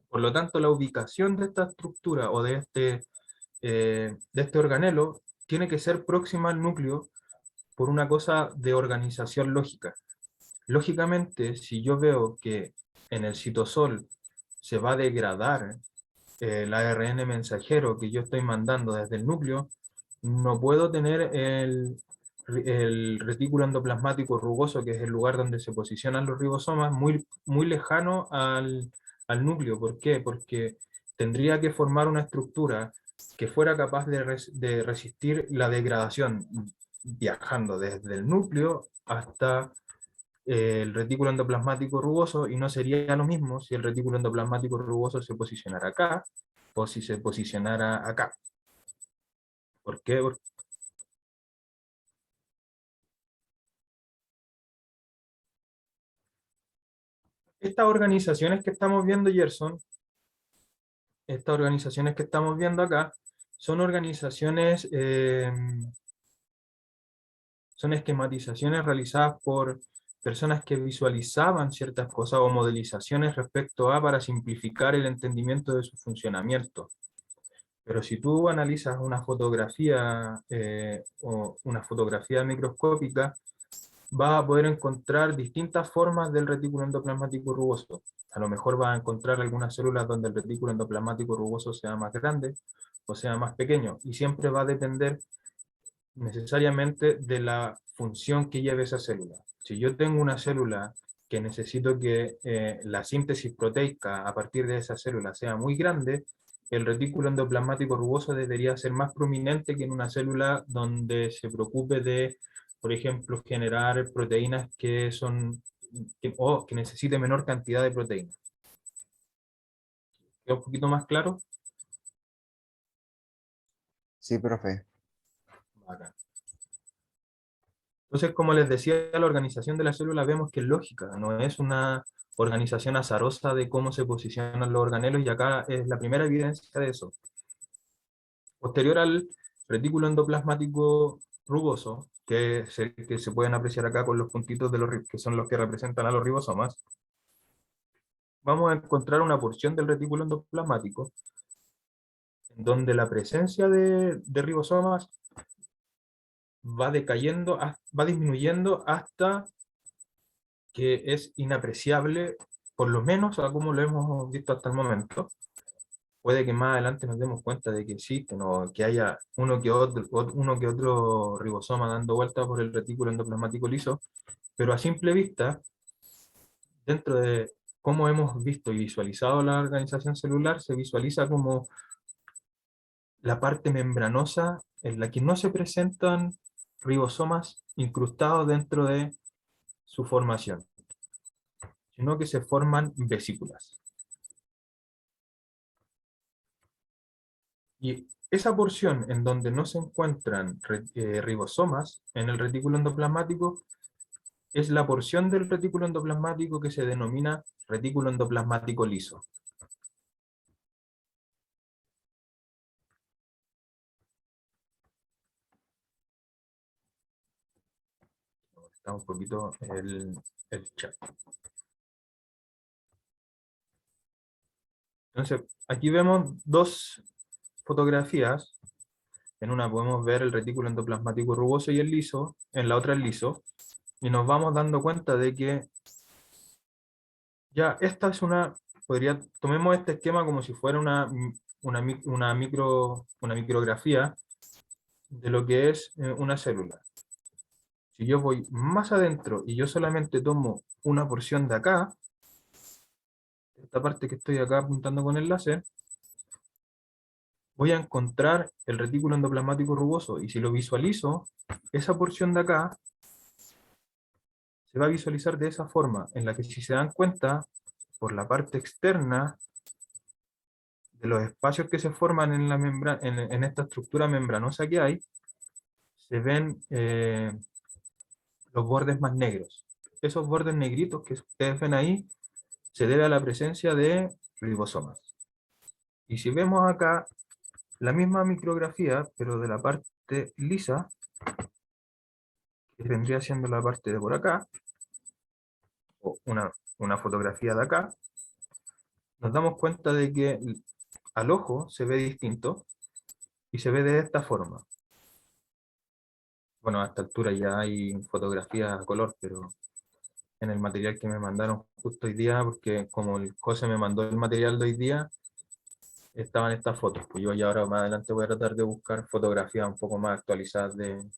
Por lo tanto, la ubicación de esta estructura o de este organelo tiene que ser próxima al núcleo por una cosa de organización lógica. Lógicamente, si yo veo que en el citosol se va a degradar el ARN mensajero que yo estoy mandando desde el núcleo, no puedo tener el retículo endoplasmático rugoso, que es el lugar donde se posicionan los ribosomas, muy lejano al núcleo. ¿Por qué? Porque tendría que formar una estructura que fuera capaz de resistir la degradación, viajando desde el núcleo hasta el retículo endoplasmático rugoso, y no sería lo mismo si el retículo endoplasmático rugoso se posicionara acá o si se posicionara acá. ¿Por qué? Estas organizaciones que estamos viendo, Gerson, estas organizaciones que estamos viendo acá, son organizaciones, son esquematizaciones realizadas por personas que visualizaban ciertas cosas o modelizaciones respecto a para simplificar el entendimiento de su funcionamiento. Pero si tú analizas una fotografía o una fotografía microscópica, vas a poder encontrar distintas formas del retículo endoplasmático rugoso. A lo mejor vas a encontrar algunas células donde el retículo endoplasmático rugoso sea más grande o sea más pequeño, y siempre va a depender necesariamente de la función que lleve esa célula. Si yo tengo una célula que necesito que la síntesis proteica a partir de esa célula sea muy grande, el retículo endoplasmático rugoso debería ser más prominente que en una célula donde se preocupe de, por ejemplo, generar proteínas o que necesite menor cantidad de proteínas. ¿Queda un poquito más claro? Sí, profe. Bacán. Entonces, como les decía, la organización de la célula vemos que es lógica, no es una organización azarosa de cómo se posicionan los organelos, y acá es la primera evidencia de eso. Posterior al retículo endoplasmático rugoso, que se pueden apreciar acá con los puntitos que son los que representan a los ribosomas, vamos a encontrar una porción del retículo endoplasmático en donde la presencia de ribosomas va decayendo, va disminuyendo hasta que es inapreciable, por lo menos a como lo hemos visto hasta el momento. Puede que más adelante nos demos cuenta de que existen, o que haya uno que otro ribosoma dando vueltas por el retículo endoplasmático liso, pero a simple vista, dentro de cómo hemos visto y visualizado la organización celular, se visualiza como la parte membranosa en la que no se presentan ribosomas incrustados dentro de su formación, sino que se forman vesículas. Y esa porción en donde no se encuentran ribosomas en el retículo endoplasmático es la porción del retículo endoplasmático que se denomina retículo endoplasmático liso. Está un poquito el chat. Entonces, aquí vemos dos fotografías. En una podemos ver el retículo endoplasmático rugoso y el liso, en la otra el liso, y nos vamos dando cuenta de que ya esta es tomemos este esquema como si fuera una micrografía de lo que es una célula. Si yo voy más adentro y yo solamente tomo una porción de acá, esta parte que estoy acá apuntando con el láser, voy a encontrar el retículo endoplasmático rugoso, y si lo visualizo, esa porción de acá se va a visualizar de esa forma, en la que, si se dan cuenta, por la parte externa de los espacios que se forman en esta estructura membranosa que hay, se ven los bordes más negros. Esos bordes negritos que ustedes ven ahí se debe a la presencia de ribosomas. Y si vemos acá la misma micrografía, pero de la parte lisa, que vendría siendo la parte de por acá, o una fotografía de acá, nos damos cuenta de que al ojo se ve distinto y se ve de esta forma. Bueno, a esta altura ya hay fotografías a color, pero en el material que me mandaron justo hoy día, porque como el José me mandó el material de hoy día, estaban estas fotos. Pues yo ya ahora más adelante voy a tratar de buscar fotografías un poco más actualizadas de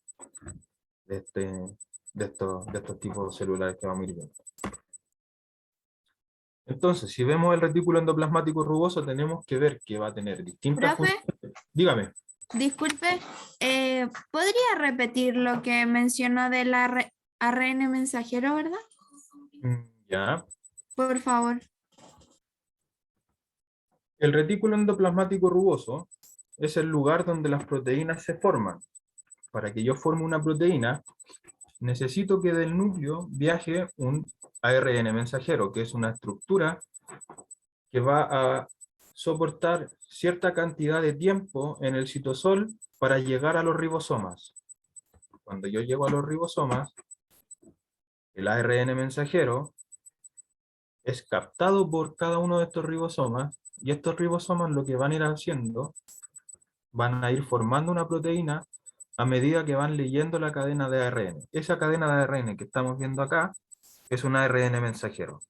estos tipos celulares que vamos a ir viendo. Entonces, si vemos el retículo endoplasmático rugoso, tenemos que ver que va a tener distintas Profe, funciones. Dígame. disculpe, ¿podría repetir lo que mencionó del ARN mensajero, verdad? Ya. Por favor. El retículo endoplasmático rugoso es el lugar donde las proteínas se forman. Para que yo forme una proteína, necesito que del núcleo viaje un ARN mensajero, que es una estructura que va a soportar cierta cantidad de tiempo en el citosol para llegar a los ribosomas. Cuando yo llego a los ribosomas, el ARN mensajero es captado por cada uno de estos ribosomas, y estos ribosomas lo que van a ir haciendo, van a ir formando una proteína a medida que van leyendo la cadena de ARN. Esa cadena de ARN que estamos viendo acá es un ARN mensajero.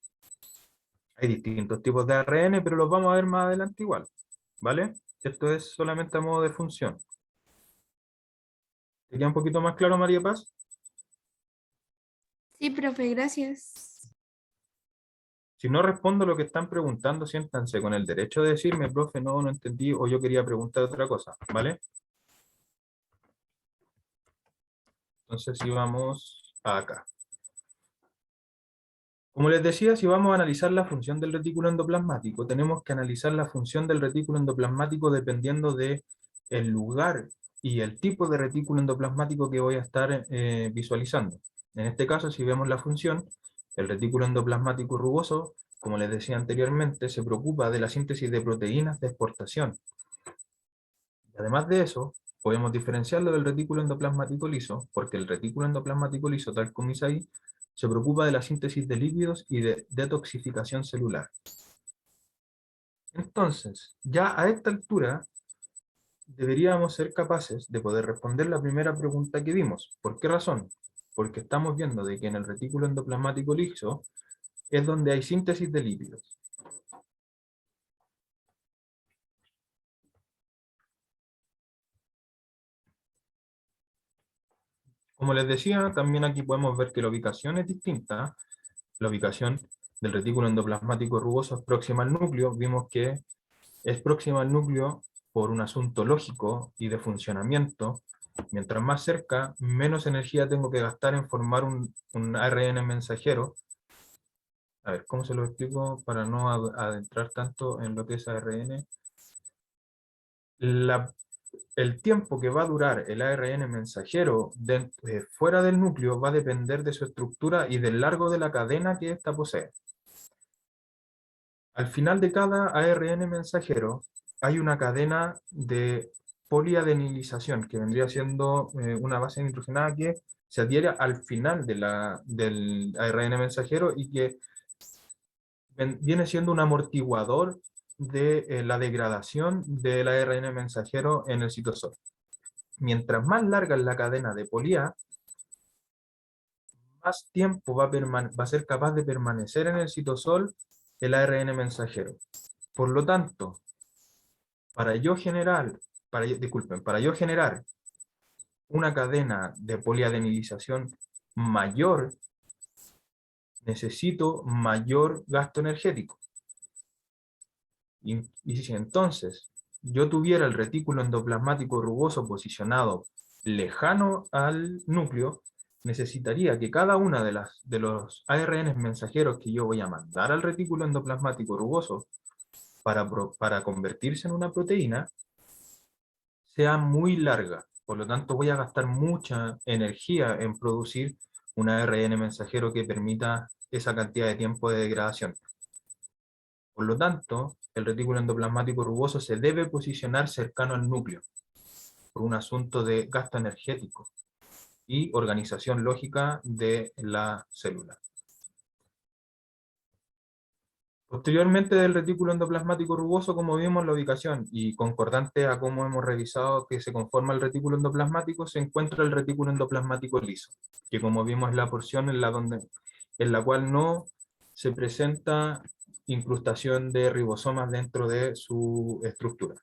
Hay distintos tipos de ARN, pero los vamos a ver más adelante igual, ¿vale? Esto es solamente a modo de función. ¿Te queda un poquito más claro, María Paz? Sí, profe, gracias. Si no respondo lo que están preguntando, siéntanse con el derecho de decirme, profe, no entendí, o yo quería preguntar otra cosa, ¿vale? Entonces, si vamos acá. Como les decía, si vamos a analizar la función del retículo endoplasmático, tenemos que analizar la función del retículo endoplasmático dependiendo del lugar y el tipo de retículo endoplasmático que voy a estar visualizando. En este caso, si vemos la función, El retículo endoplasmático rugoso, como les decía anteriormente, se preocupa de la síntesis de proteínas de exportación. Y además de eso, podemos diferenciarlo del retículo endoplasmático liso, porque el retículo endoplasmático liso, tal como dice ahí, se preocupa de la síntesis de lípidos y de detoxificación celular. Entonces, ya a esta altura, deberíamos ser capaces de poder responder la primera pregunta que vimos. ¿Por qué razón? Porque estamos viendo de que en el retículo endoplasmático liso es donde hay síntesis de lípidos. Como les decía, también aquí podemos ver que la ubicación es distinta. La ubicación del retículo endoplasmático rugoso es próxima al núcleo. Vimos que es próxima al núcleo por un asunto lógico y de funcionamiento. Mientras más cerca, menos energía tengo que gastar en formar un ARN mensajero. A ver, ¿cómo se lo explico para no adentrar tanto en lo que es ARN? El tiempo que va a durar el ARN mensajero fuera del núcleo va a depender de su estructura y del largo de la cadena que ésta posee. Al final de cada ARN mensajero hay una cadena de poliadenilización, que vendría siendo una base nitrogenada que se adhiere al final del ARN mensajero y que viene siendo un amortiguador de la degradación del ARN mensajero en el citosol. Mientras más larga es la cadena de polía, más tiempo va a ser capaz de permanecer en el citosol el ARN mensajero. Por lo tanto, para yo generar una cadena de poliadenilización mayor, necesito mayor gasto energético. Y si entonces yo tuviera el retículo endoplasmático rugoso posicionado lejano al núcleo, necesitaría que cada una de los ARN mensajeros que yo voy a mandar al retículo endoplasmático rugoso para convertirse en una proteína sea muy larga. Por lo tanto, voy a gastar mucha energía en producir un ARN mensajero que permita esa cantidad de tiempo de degradación. Por lo tanto, el retículo endoplasmático rugoso se debe posicionar cercano al núcleo, por un asunto de gasto energético y organización lógica de la célula. Posteriormente del retículo endoplasmático rugoso, como vimos la ubicación, y concordante a cómo hemos revisado que se conforma el retículo endoplasmático, se encuentra el retículo endoplasmático liso, que como vimos es la porción en la cual no se presenta incrustación de ribosomas dentro de su estructura.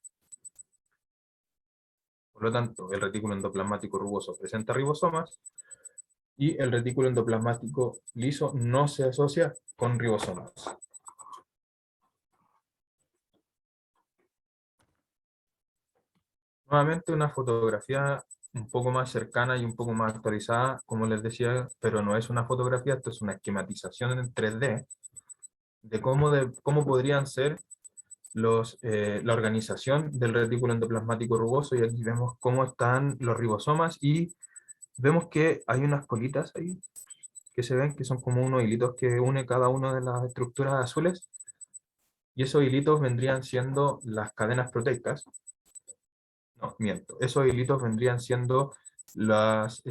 Por lo tanto, el retículo endoplasmático rugoso presenta ribosomas y el retículo endoplasmático liso no se asocia con ribosomas. Nuevamente una fotografía un poco más cercana y un poco más actualizada, como les decía, pero no es una fotografía, esto es una esquematización en 3D de cómo podrían ser la organización del retículo endoplasmático rugoso, y aquí vemos cómo están los ribosomas y vemos que hay unas colitas ahí que se ven que son como unos hilitos que une cada una de las estructuras azules, y esos hilitos vendrían siendo las cadenas proteicas. No, miento. Esos hilitos vendrían siendo los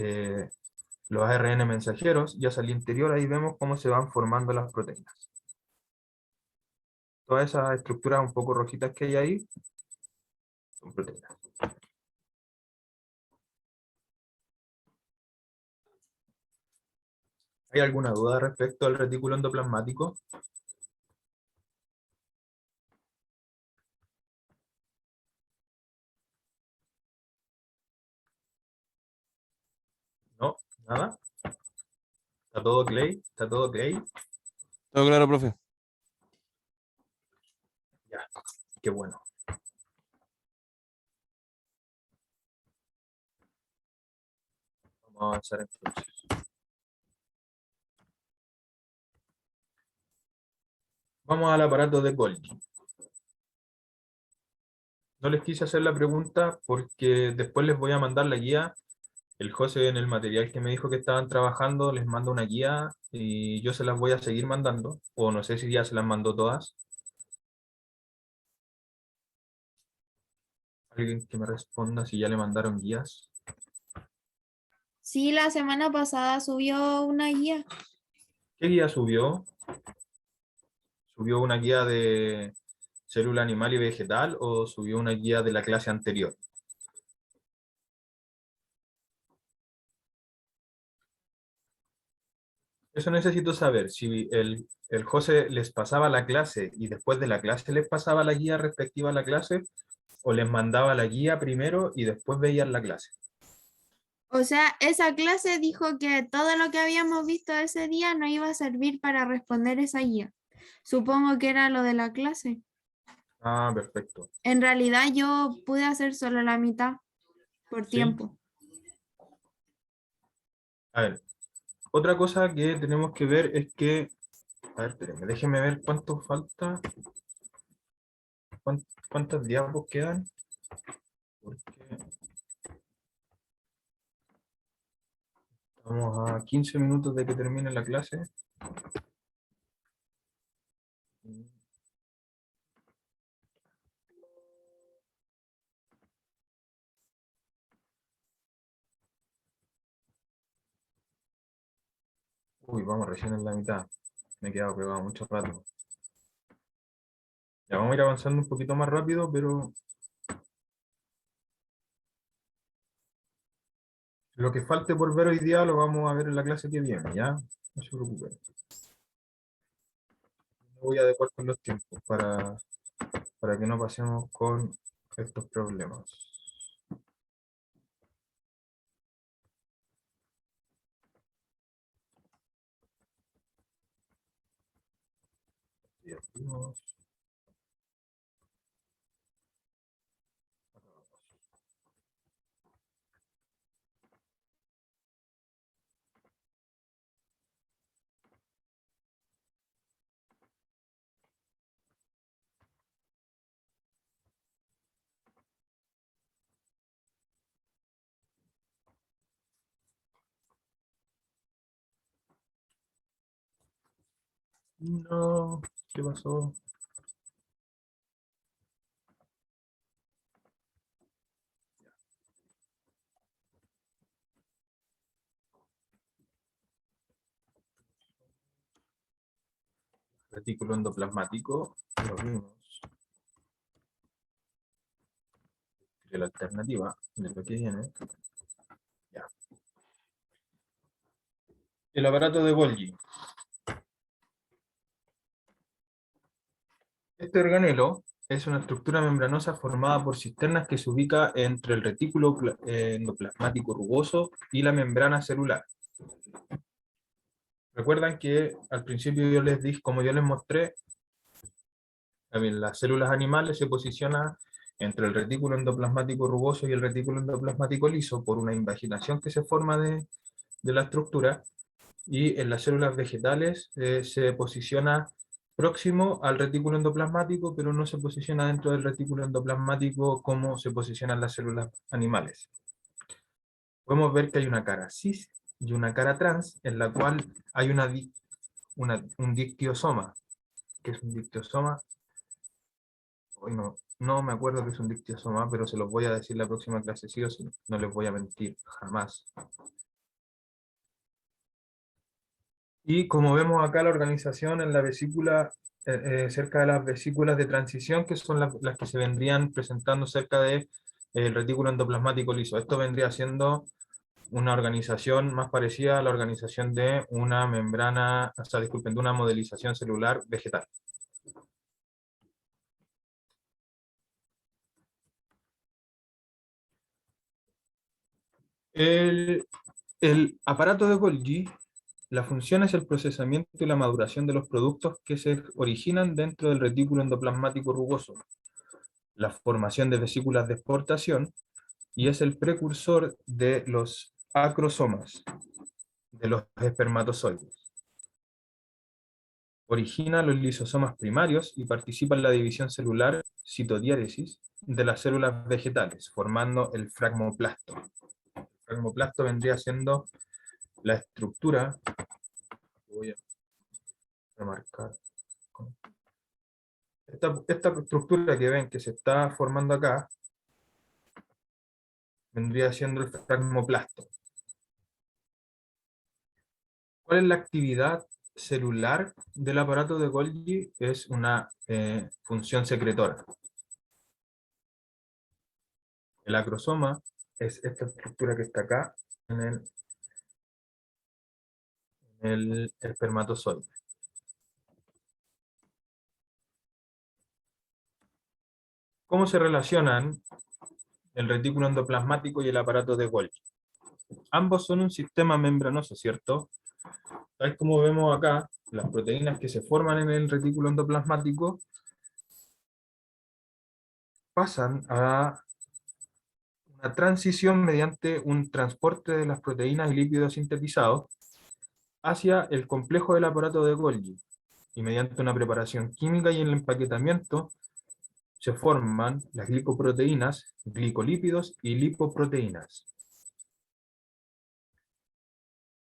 ARN mensajeros, y hacia el interior ahí vemos cómo se van formando las proteínas. Todas esas estructuras un poco rojitas que hay ahí son proteínas. ¿Hay alguna duda respecto al retículo endoplasmático? No, nada. ¿Está todo clay? ¿Está todo clay? Todo claro, profe. Ya, qué bueno. Vamos a avanzar entonces. Vamos al aparato de Golgi. No les quise hacer la pregunta porque después les voy a mandar la guía. El José en el material que me dijo que estaban trabajando les manda una guía y yo se las voy a seguir mandando, o no sé si ya se las mandó todas. Alguien que me responda si ya le mandaron guías. Sí, la semana pasada subió una guía. ¿Qué guía subió? ¿Subió una guía de célula animal y vegetal o subió una guía de la clase anterior? Eso necesito saber, si el José les pasaba la clase y después de la clase les pasaba la guía respectiva a la clase, o les mandaba la guía primero y después veían la clase. O sea, esa clase dijo que todo lo que habíamos visto ese día no iba a servir para responder esa guía. Supongo que era lo de la clase. Ah, perfecto. En realidad yo pude hacer solo la mitad por ¿Sí? tiempo. A ver, otra cosa que tenemos que ver es que, a ver, espérenme, déjenme ver cuánto falta, cuántas diapos quedan. Porque estamos a 15 minutos de que termine la clase. Uy, vamos recién en la mitad. Me he quedado pegado mucho rato. Ya vamos a ir avanzando un poquito más rápido, pero lo que falte por ver hoy día lo vamos a ver en la clase que viene, ¿ya? No se preocupen. Me voy a adecuar con los tiempos para que no pasemos con estos problemas. Y abrimos. No, ¿qué pasó? Retículo endoplasmático, lo vimos. De la alternativa de lo que viene. Ya. El aparato de Golgi. Este organelo es una estructura membranosa formada por cisternas que se ubica entre el retículo endoplasmático rugoso y la membrana celular. Recuerdan que al principio yo les dije, como yo les mostré, también las células animales se posicionan entre el retículo endoplasmático rugoso y el retículo endoplasmático liso por una invaginación que se forma de la estructura, y en las células vegetales se posiciona próximo al retículo endoplasmático, pero no se posiciona dentro del retículo endoplasmático como se posicionan las células animales. Podemos ver que hay una cara cis y una cara trans, en la cual hay un dictiosoma. ¿Qué es un dictiosoma? Hoy no me acuerdo qué es un dictiosoma, pero se los voy a decir la próxima clase, sí o sí, no les voy a mentir, jamás. Y como vemos acá, la organización en la vesícula, cerca de las vesículas de transición, que son las que se vendrían presentando cerca del retículo endoplasmático liso. Esto vendría siendo una organización más parecida a la organización de una membrana, o sea, disculpen, de una modelización celular vegetal. El aparato de Golgi, la función es el procesamiento y la maduración de los productos que se originan dentro del retículo endoplasmático rugoso, la formación de vesículas de exportación, y es el precursor de los acrosomas, de los espermatozoides. Origina los lisosomas primarios y participa en la división celular citodiáresis de las células vegetales, formando el fragmoplasto. El fragmoplasto vendría siendo la estructura voy a remarcar. Esta estructura que ven que se está formando acá vendría siendo el fragmoplasto. ¿Cuál es la actividad celular del aparato de Golgi? Es una función secretora. El acrosoma es esta estructura que está acá en el espermatozoide. ¿Cómo se relacionan el retículo endoplasmático y el aparato de Golgi? Ambos son un sistema membranoso, ¿cierto? Tal como vemos acá, las proteínas que se forman en el retículo endoplasmático pasan a una transición mediante un transporte de las proteínas y lípidos sintetizados hacia el complejo del aparato de Golgi, y mediante una preparación química y el empaquetamiento se forman las glicoproteínas, glicolípidos y lipoproteínas.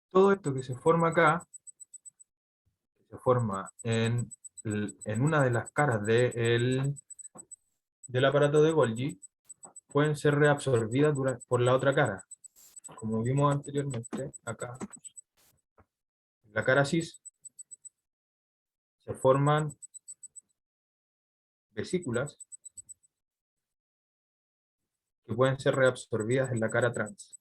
Todo esto que se forma acá, se forma en una de las caras del aparato de Golgi, pueden ser reabsorbidas por la otra cara, como vimos anteriormente acá. En la cara cis se forman vesículas que pueden ser reabsorbidas en la cara trans.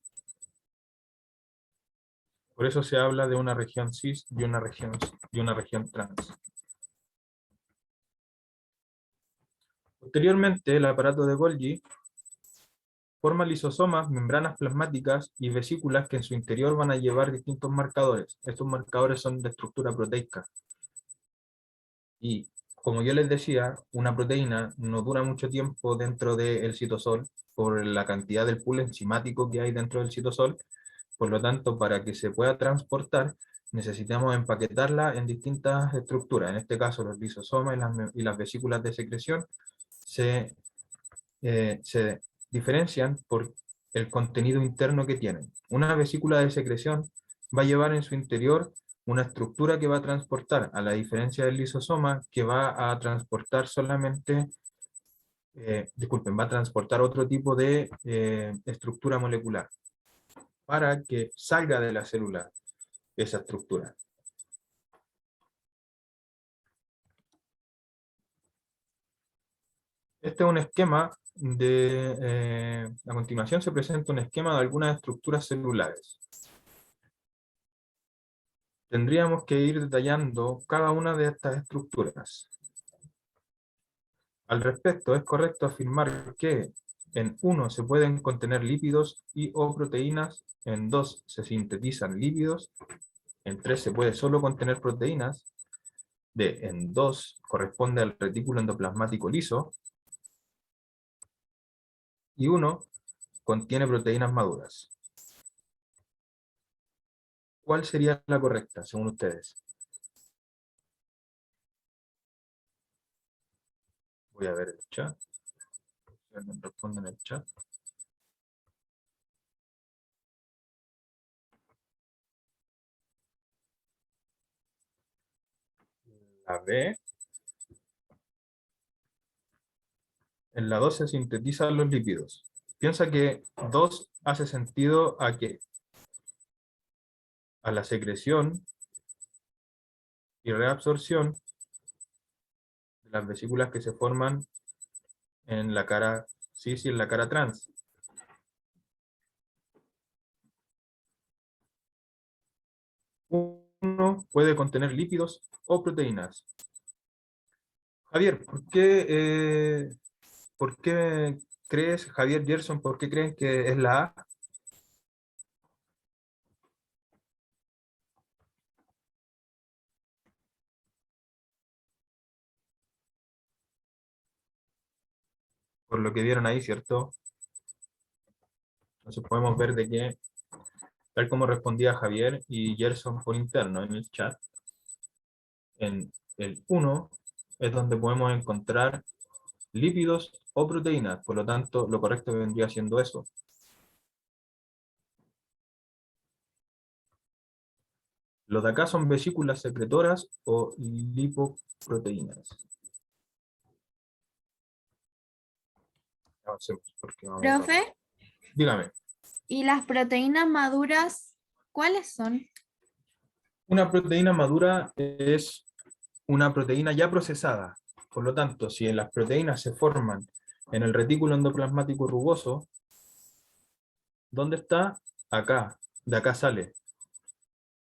Por eso se habla de una región cis y una región trans. Posteriormente, el aparato de Golgi forma lisosomas, membranas plasmáticas y vesículas que en su interior van a llevar distintos marcadores. Estos marcadores son de estructura proteica. Y como yo les decía, una proteína no dura mucho tiempo dentro del citosol por la cantidad del pool enzimático que hay dentro del citosol. Por lo tanto, para que se pueda transportar, necesitamos empaquetarla en distintas estructuras. En este caso, los lisosomas y las vesículas de secreción se diferencian por el contenido interno que tienen. Una vesícula de secreción va a llevar en su interior una estructura que va a transportar, a la diferencia del lisosoma, que va a transportar solamente, va a transportar otro tipo de estructura molecular, para que salga de la célula esa estructura. Este es un esquema a continuación se presenta un esquema de algunas estructuras celulares. Tendríamos que ir detallando cada una de estas estructuras. Al respecto, es correcto afirmar que en 1 se pueden contener lípidos y o proteínas, en 2 se sintetizan lípidos, en 3 se puede solo contener proteínas, en 2 corresponde al retículo endoplasmático liso, y 1 contiene proteínas maduras. ¿Cuál sería la correcta, según ustedes? Voy a ver el chat. Me responden en el chat. La B. En la 2 se sintetizan los lípidos. Piensa que 2 hace sentido a que a la secreción y reabsorción de las vesículas que se forman en la cara cis y en la cara trans. Uno puede contener lípidos o proteínas. Javier, ¿por qué crees, Javier Gerson, por qué creen que es la A? Por lo que vieron ahí, ¿cierto? Entonces podemos ver de que, tal como respondía Javier y Gerson por interno en el chat, en el 1 es donde podemos encontrar lípidos o proteínas, por lo tanto lo correcto vendría siendo eso. Los de acá son vesículas secretoras o lipoproteínas. Avancemos, porque vamos rápido. Profe, Dígame. ¿y las proteínas maduras cuáles son? Una proteína madura es una proteína ya procesada. Por lo tanto, si las proteínas se forman en el retículo endoplasmático rugoso, ¿dónde está? Acá. De acá sale.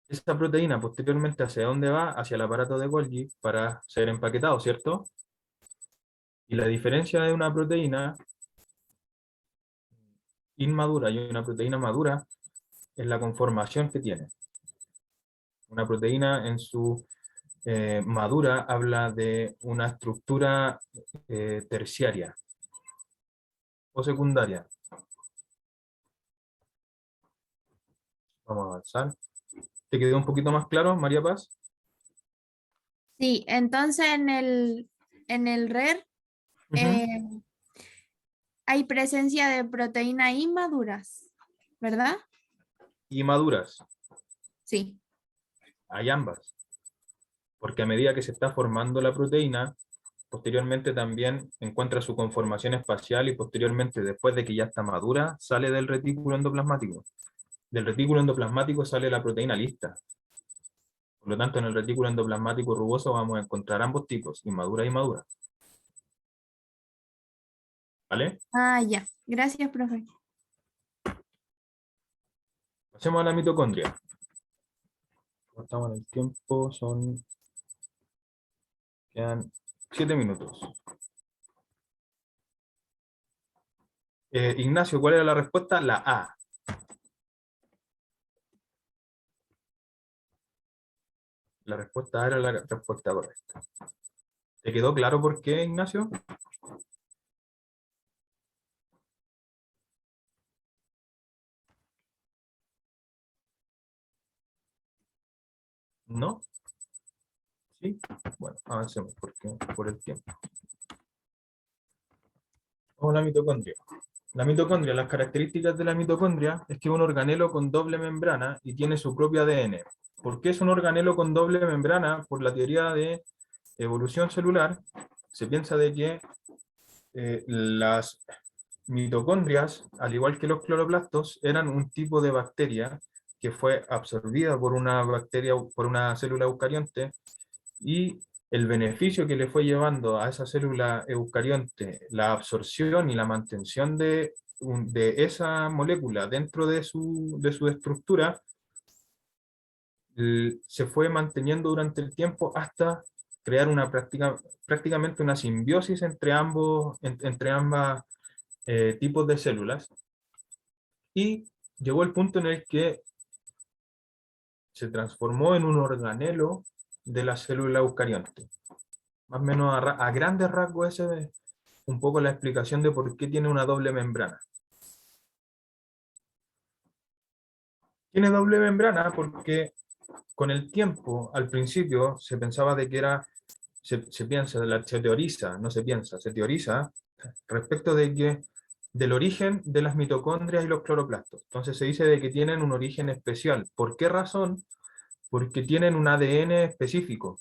Esta proteína posteriormente, ¿hacia dónde va? Hacia el aparato de Golgi para ser empaquetado, ¿cierto? Y la diferencia de una proteína inmadura y una proteína madura es la conformación que tiene. Una proteína en su madura habla de una estructura terciaria o secundaria. Vamos a avanzar. ¿Te quedó un poquito más claro, María Paz? Sí, entonces en el RER Ujú. hay presencia de proteínas inmaduras, ¿verdad? Y maduras, Sí. hay ambas. Porque a medida que se está formando la proteína, posteriormente también encuentra su conformación espacial y posteriormente, después de que ya está madura, sale del retículo endoplasmático. Del retículo endoplasmático sale la proteína lista. Por lo tanto, en el retículo endoplasmático rugoso vamos a encontrar ambos tipos, inmadura y madura. ¿Vale? Ah, ya. Gracias, profe. Pasemos a la mitocondria. Estamos en el tiempo, quedan 7 minutos. Ignacio, ¿cuál era la respuesta? La A. La respuesta A era la respuesta correcta. ¿Te quedó claro por qué, Ignacio? ¿No? ¿Sí? Bueno, avancemos por el tiempo. Vamos a la mitocondria. La mitocondria, las características de la mitocondria es que es un organelo con doble membrana y tiene su propio ADN. ¿Por qué es un organelo con doble membrana? Por la teoría de evolución celular, se piensa de que las mitocondrias, al igual que los cloroplastos, eran un tipo de bacteria que fue absorbida por una bacteria, por una célula eucarionte, y el beneficio que le fue llevando a esa célula eucarionte la absorción y la mantención de esa molécula dentro de su estructura, se fue manteniendo durante el tiempo hasta crear prácticamente una simbiosis entre ambas tipos de células, y llegó el punto en el que se transformó en un organelo de la célula eucarionte. Más o menos a grandes rasgos esa es un poco la explicación de por qué tiene una doble membrana. Tiene doble membrana porque con el tiempo, al principio, se pensaba de que era, se teoriza, no se piensa, se teoriza respecto de que del origen de las mitocondrias y los cloroplastos. Entonces se dice de que tienen un origen especial. ¿Por qué razón? Porque tienen un ADN específico,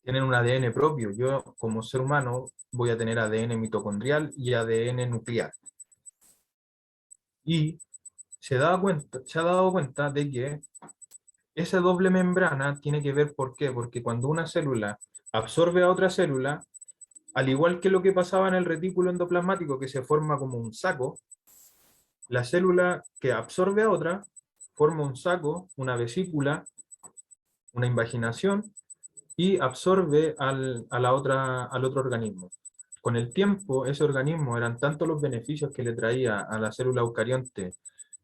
tienen un ADN propio. Yo, como ser humano, voy a tener ADN mitocondrial y ADN nuclear. Y se ha dado cuenta de que esa doble membrana tiene que ver, ¿por qué? Porque cuando una célula absorbe a otra célula, al igual que lo que pasaba en el retículo endoplasmático, que se forma como un saco, la célula que absorbe a otra forma un saco, una vesícula, una invaginación, y absorbe al otro organismo. Con el tiempo, ese organismo, eran tantos los beneficios que le traía a la célula eucarionte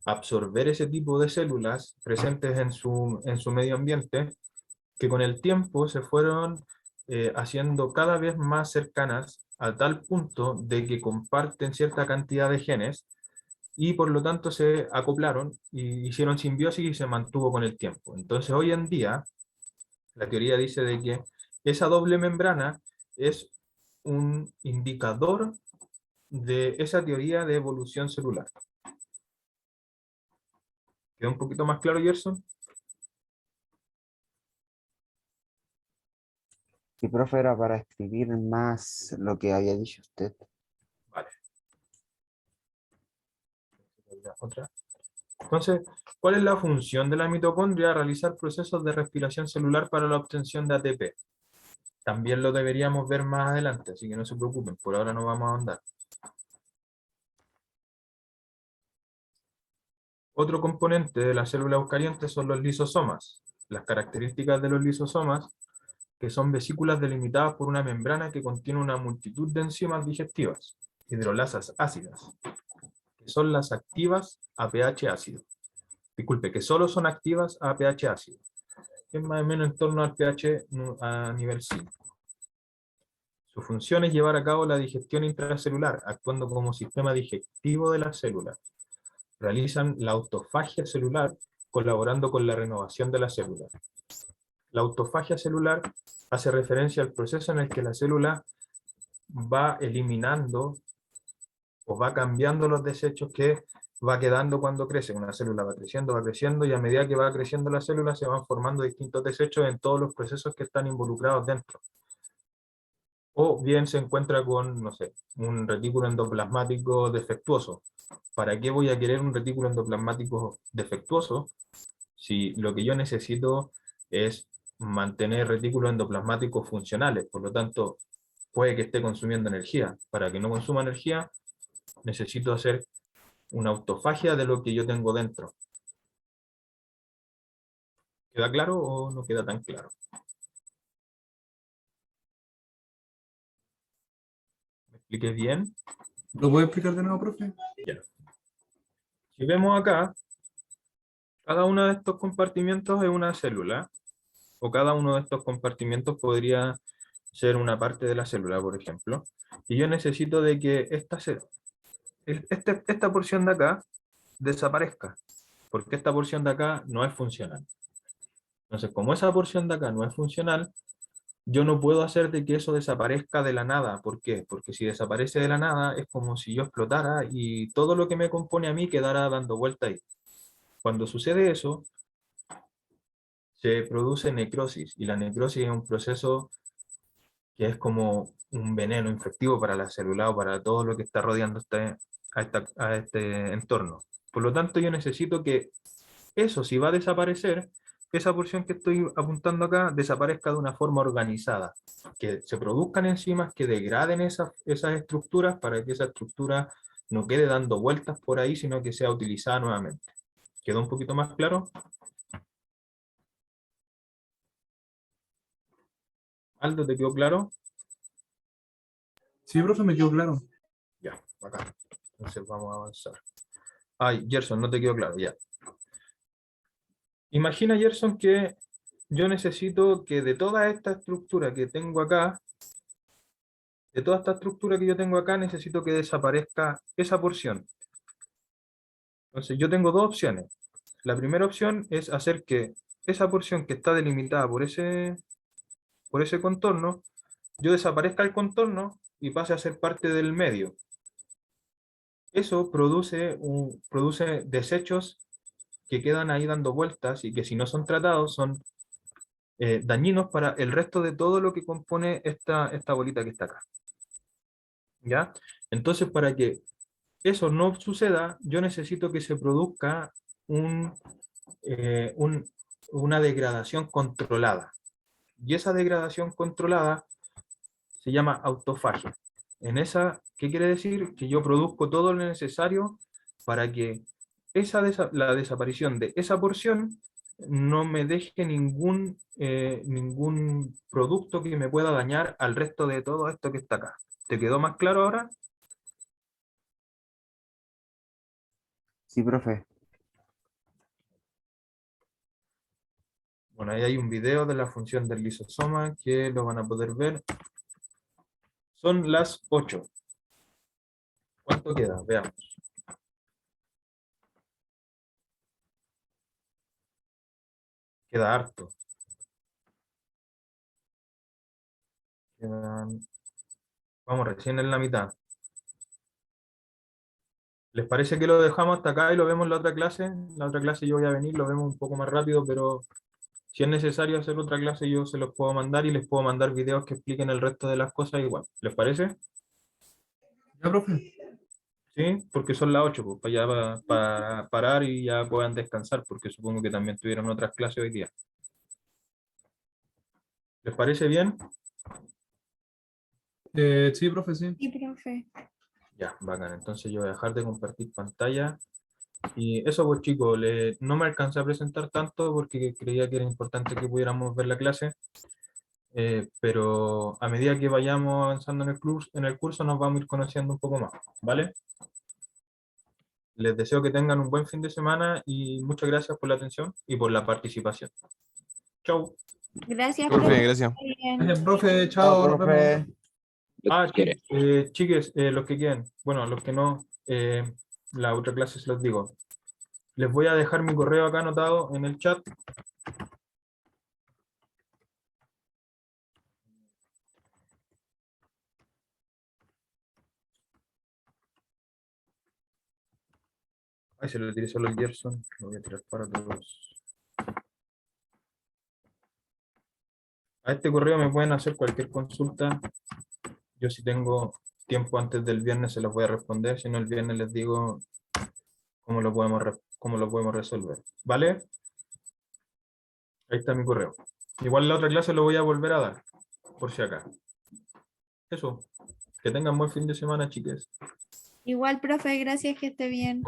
absorber ese tipo de células presentes en su medio ambiente, que con el tiempo se fueron haciendo cada vez más cercanas a tal punto de que comparten cierta cantidad de genes y por lo tanto se acoplaron y hicieron simbiosis y se mantuvo con el tiempo. Entonces hoy en día la teoría dice de que esa doble membrana es un indicador de esa teoría de evolución celular. ¿Quedó un poquito más claro, Gerson? Sí, profe, era para escribir más lo que había dicho usted. Vale. Otra. Entonces, ¿cuál es la función de la mitocondria? Realizar procesos de respiración celular para la obtención de ATP. También lo deberíamos ver más adelante, así que no se preocupen, por ahora no vamos a ahondar. Otro componente de la célula eucariante son los lisosomas. Las características de los lisosomas, que son vesículas delimitadas por una membrana que contiene una multitud de enzimas digestivas, hidrolasas ácidas, que son las activas a pH ácido. Disculpe, que solo son activas a pH ácido, que es más o menos en torno al pH a nivel 5. Su función es llevar a cabo la digestión intracelular, actuando como sistema digestivo de la célula. Realizan la autofagia celular, colaborando con la renovación de la célula. La autofagia celular hace referencia al proceso en el que la célula va eliminando o va cambiando los desechos que va quedando cuando crece. Una célula va creciendo, y a medida que va creciendo la célula se van formando distintos desechos en todos los procesos que están involucrados dentro. O bien se encuentra con, no sé, un retículo endoplasmático defectuoso. ¿Para qué voy a querer un retículo endoplasmático defectuoso si lo que yo necesito es mantener retículos endoplasmáticos funcionales? Por lo tanto, puede que esté consumiendo energía. Para que no consuma energía, necesito hacer una autofagia de lo que yo tengo dentro. ¿Queda claro o no queda tan claro? ¿Me expliqué bien? ¿Lo puede explicar de nuevo, profe? Si vemos acá, cada uno de estos compartimientos es una célula, o cada uno de estos compartimientos podría ser una parte de la célula, por ejemplo, y yo necesito de que esta porción de acá desaparezca, porque esta porción de acá no es funcional. Entonces, como esa porción de acá no es funcional, yo no puedo hacer de que eso desaparezca de la nada. ¿Por qué? Porque si desaparece de la nada es como si yo explotara y todo lo que me compone a mí quedara dando vuelta ahí. Cuando sucede eso, se produce necrosis, y la necrosis es un proceso que es como un veneno infectivo para la célula o para todo lo que está rodeando a este entorno. Por lo tanto, yo necesito que eso, si va a desaparecer, esa porción que estoy apuntando acá desaparezca de una forma organizada, que se produzcan enzimas que degraden esas estructuras para que esa estructura no quede dando vueltas por ahí, sino que sea utilizada nuevamente. ¿Quedó un poquito más claro? Aldo, ¿te quedó claro? Sí, profe, me quedó claro. Ya, acá. Entonces vamos a avanzar. Ay, Gerson, no te quedó claro, ya. Imagina, Gerson, que yo necesito que de toda esta estructura que tengo acá, de toda esta estructura que yo tengo acá, necesito que desaparezca esa porción. Entonces yo tengo dos opciones. La primera opción es hacer que esa porción que está delimitada por ese contorno, yo desaparezca el contorno y pase a ser parte del medio. Eso produce desechos que quedan ahí dando vueltas y que si no son tratados son dañinos para el resto de todo lo que compone esta bolita que está acá. ¿Ya? Entonces, para que eso no suceda, yo necesito que se produzca una degradación controlada. Y esa degradación controlada se llama autofagia. ¿Qué quiere decir? Que yo produzco todo lo necesario para que la desaparición de esa porción no me deje ningún producto que me pueda dañar al resto de todo esto que está acá. ¿Te quedó más claro ahora? Sí, profe. Bueno, ahí hay un video de la función del lisosoma que lo van a poder ver. Son las 8. ¿Cuánto queda? Veamos. Queda harto. Vamos recién en la mitad. ¿Les parece que lo dejamos hasta acá y lo vemos en la otra clase? En la otra clase yo voy a venir, lo vemos un poco más rápido, pero Si es necesario hacer otra clase, yo se los puedo mandar y les puedo mandar videos que expliquen el resto de las cosas igual. ¿Les parece? Ya, profe. Sí, porque son las 8, pues, para parar y ya puedan descansar, porque supongo que también tuvieron otras clases hoy día. ¿Les parece bien? Sí, profe, sí. Sí, profe. Ya, bacán. Entonces yo voy a dejar de compartir pantalla. Y eso, pues chicos, no me alcancé a presentar tanto porque creía que era importante que pudiéramos ver la clase. Pero a medida que vayamos avanzando en el curso nos vamos a ir conociendo un poco más, ¿vale? Les deseo que tengan un buen fin de semana y muchas gracias por la atención y por la participación. Chau. Gracias, Profe, profe. gracias. Muy bien. Gracias, profe. Chao, Chao, nos profe. vemos. Ah, Quiere. chiques, los que quieran, bueno, los que no, la otra clase se los digo. Les voy a dejar mi correo acá anotado en el chat. Ay, se lo tiré solo al Gerson, lo voy a tirar para todos. A este correo me pueden hacer cualquier consulta. Yo si tengo tiempo antes del viernes se los voy a responder, si no el viernes les digo cómo lo podemos resolver. ¿Vale? Ahí está mi correo. Igual la otra clase lo voy a volver a dar, por si acá. Eso. Que tengan buen fin de semana, chiques. Igual, profe, gracias, que esté bien.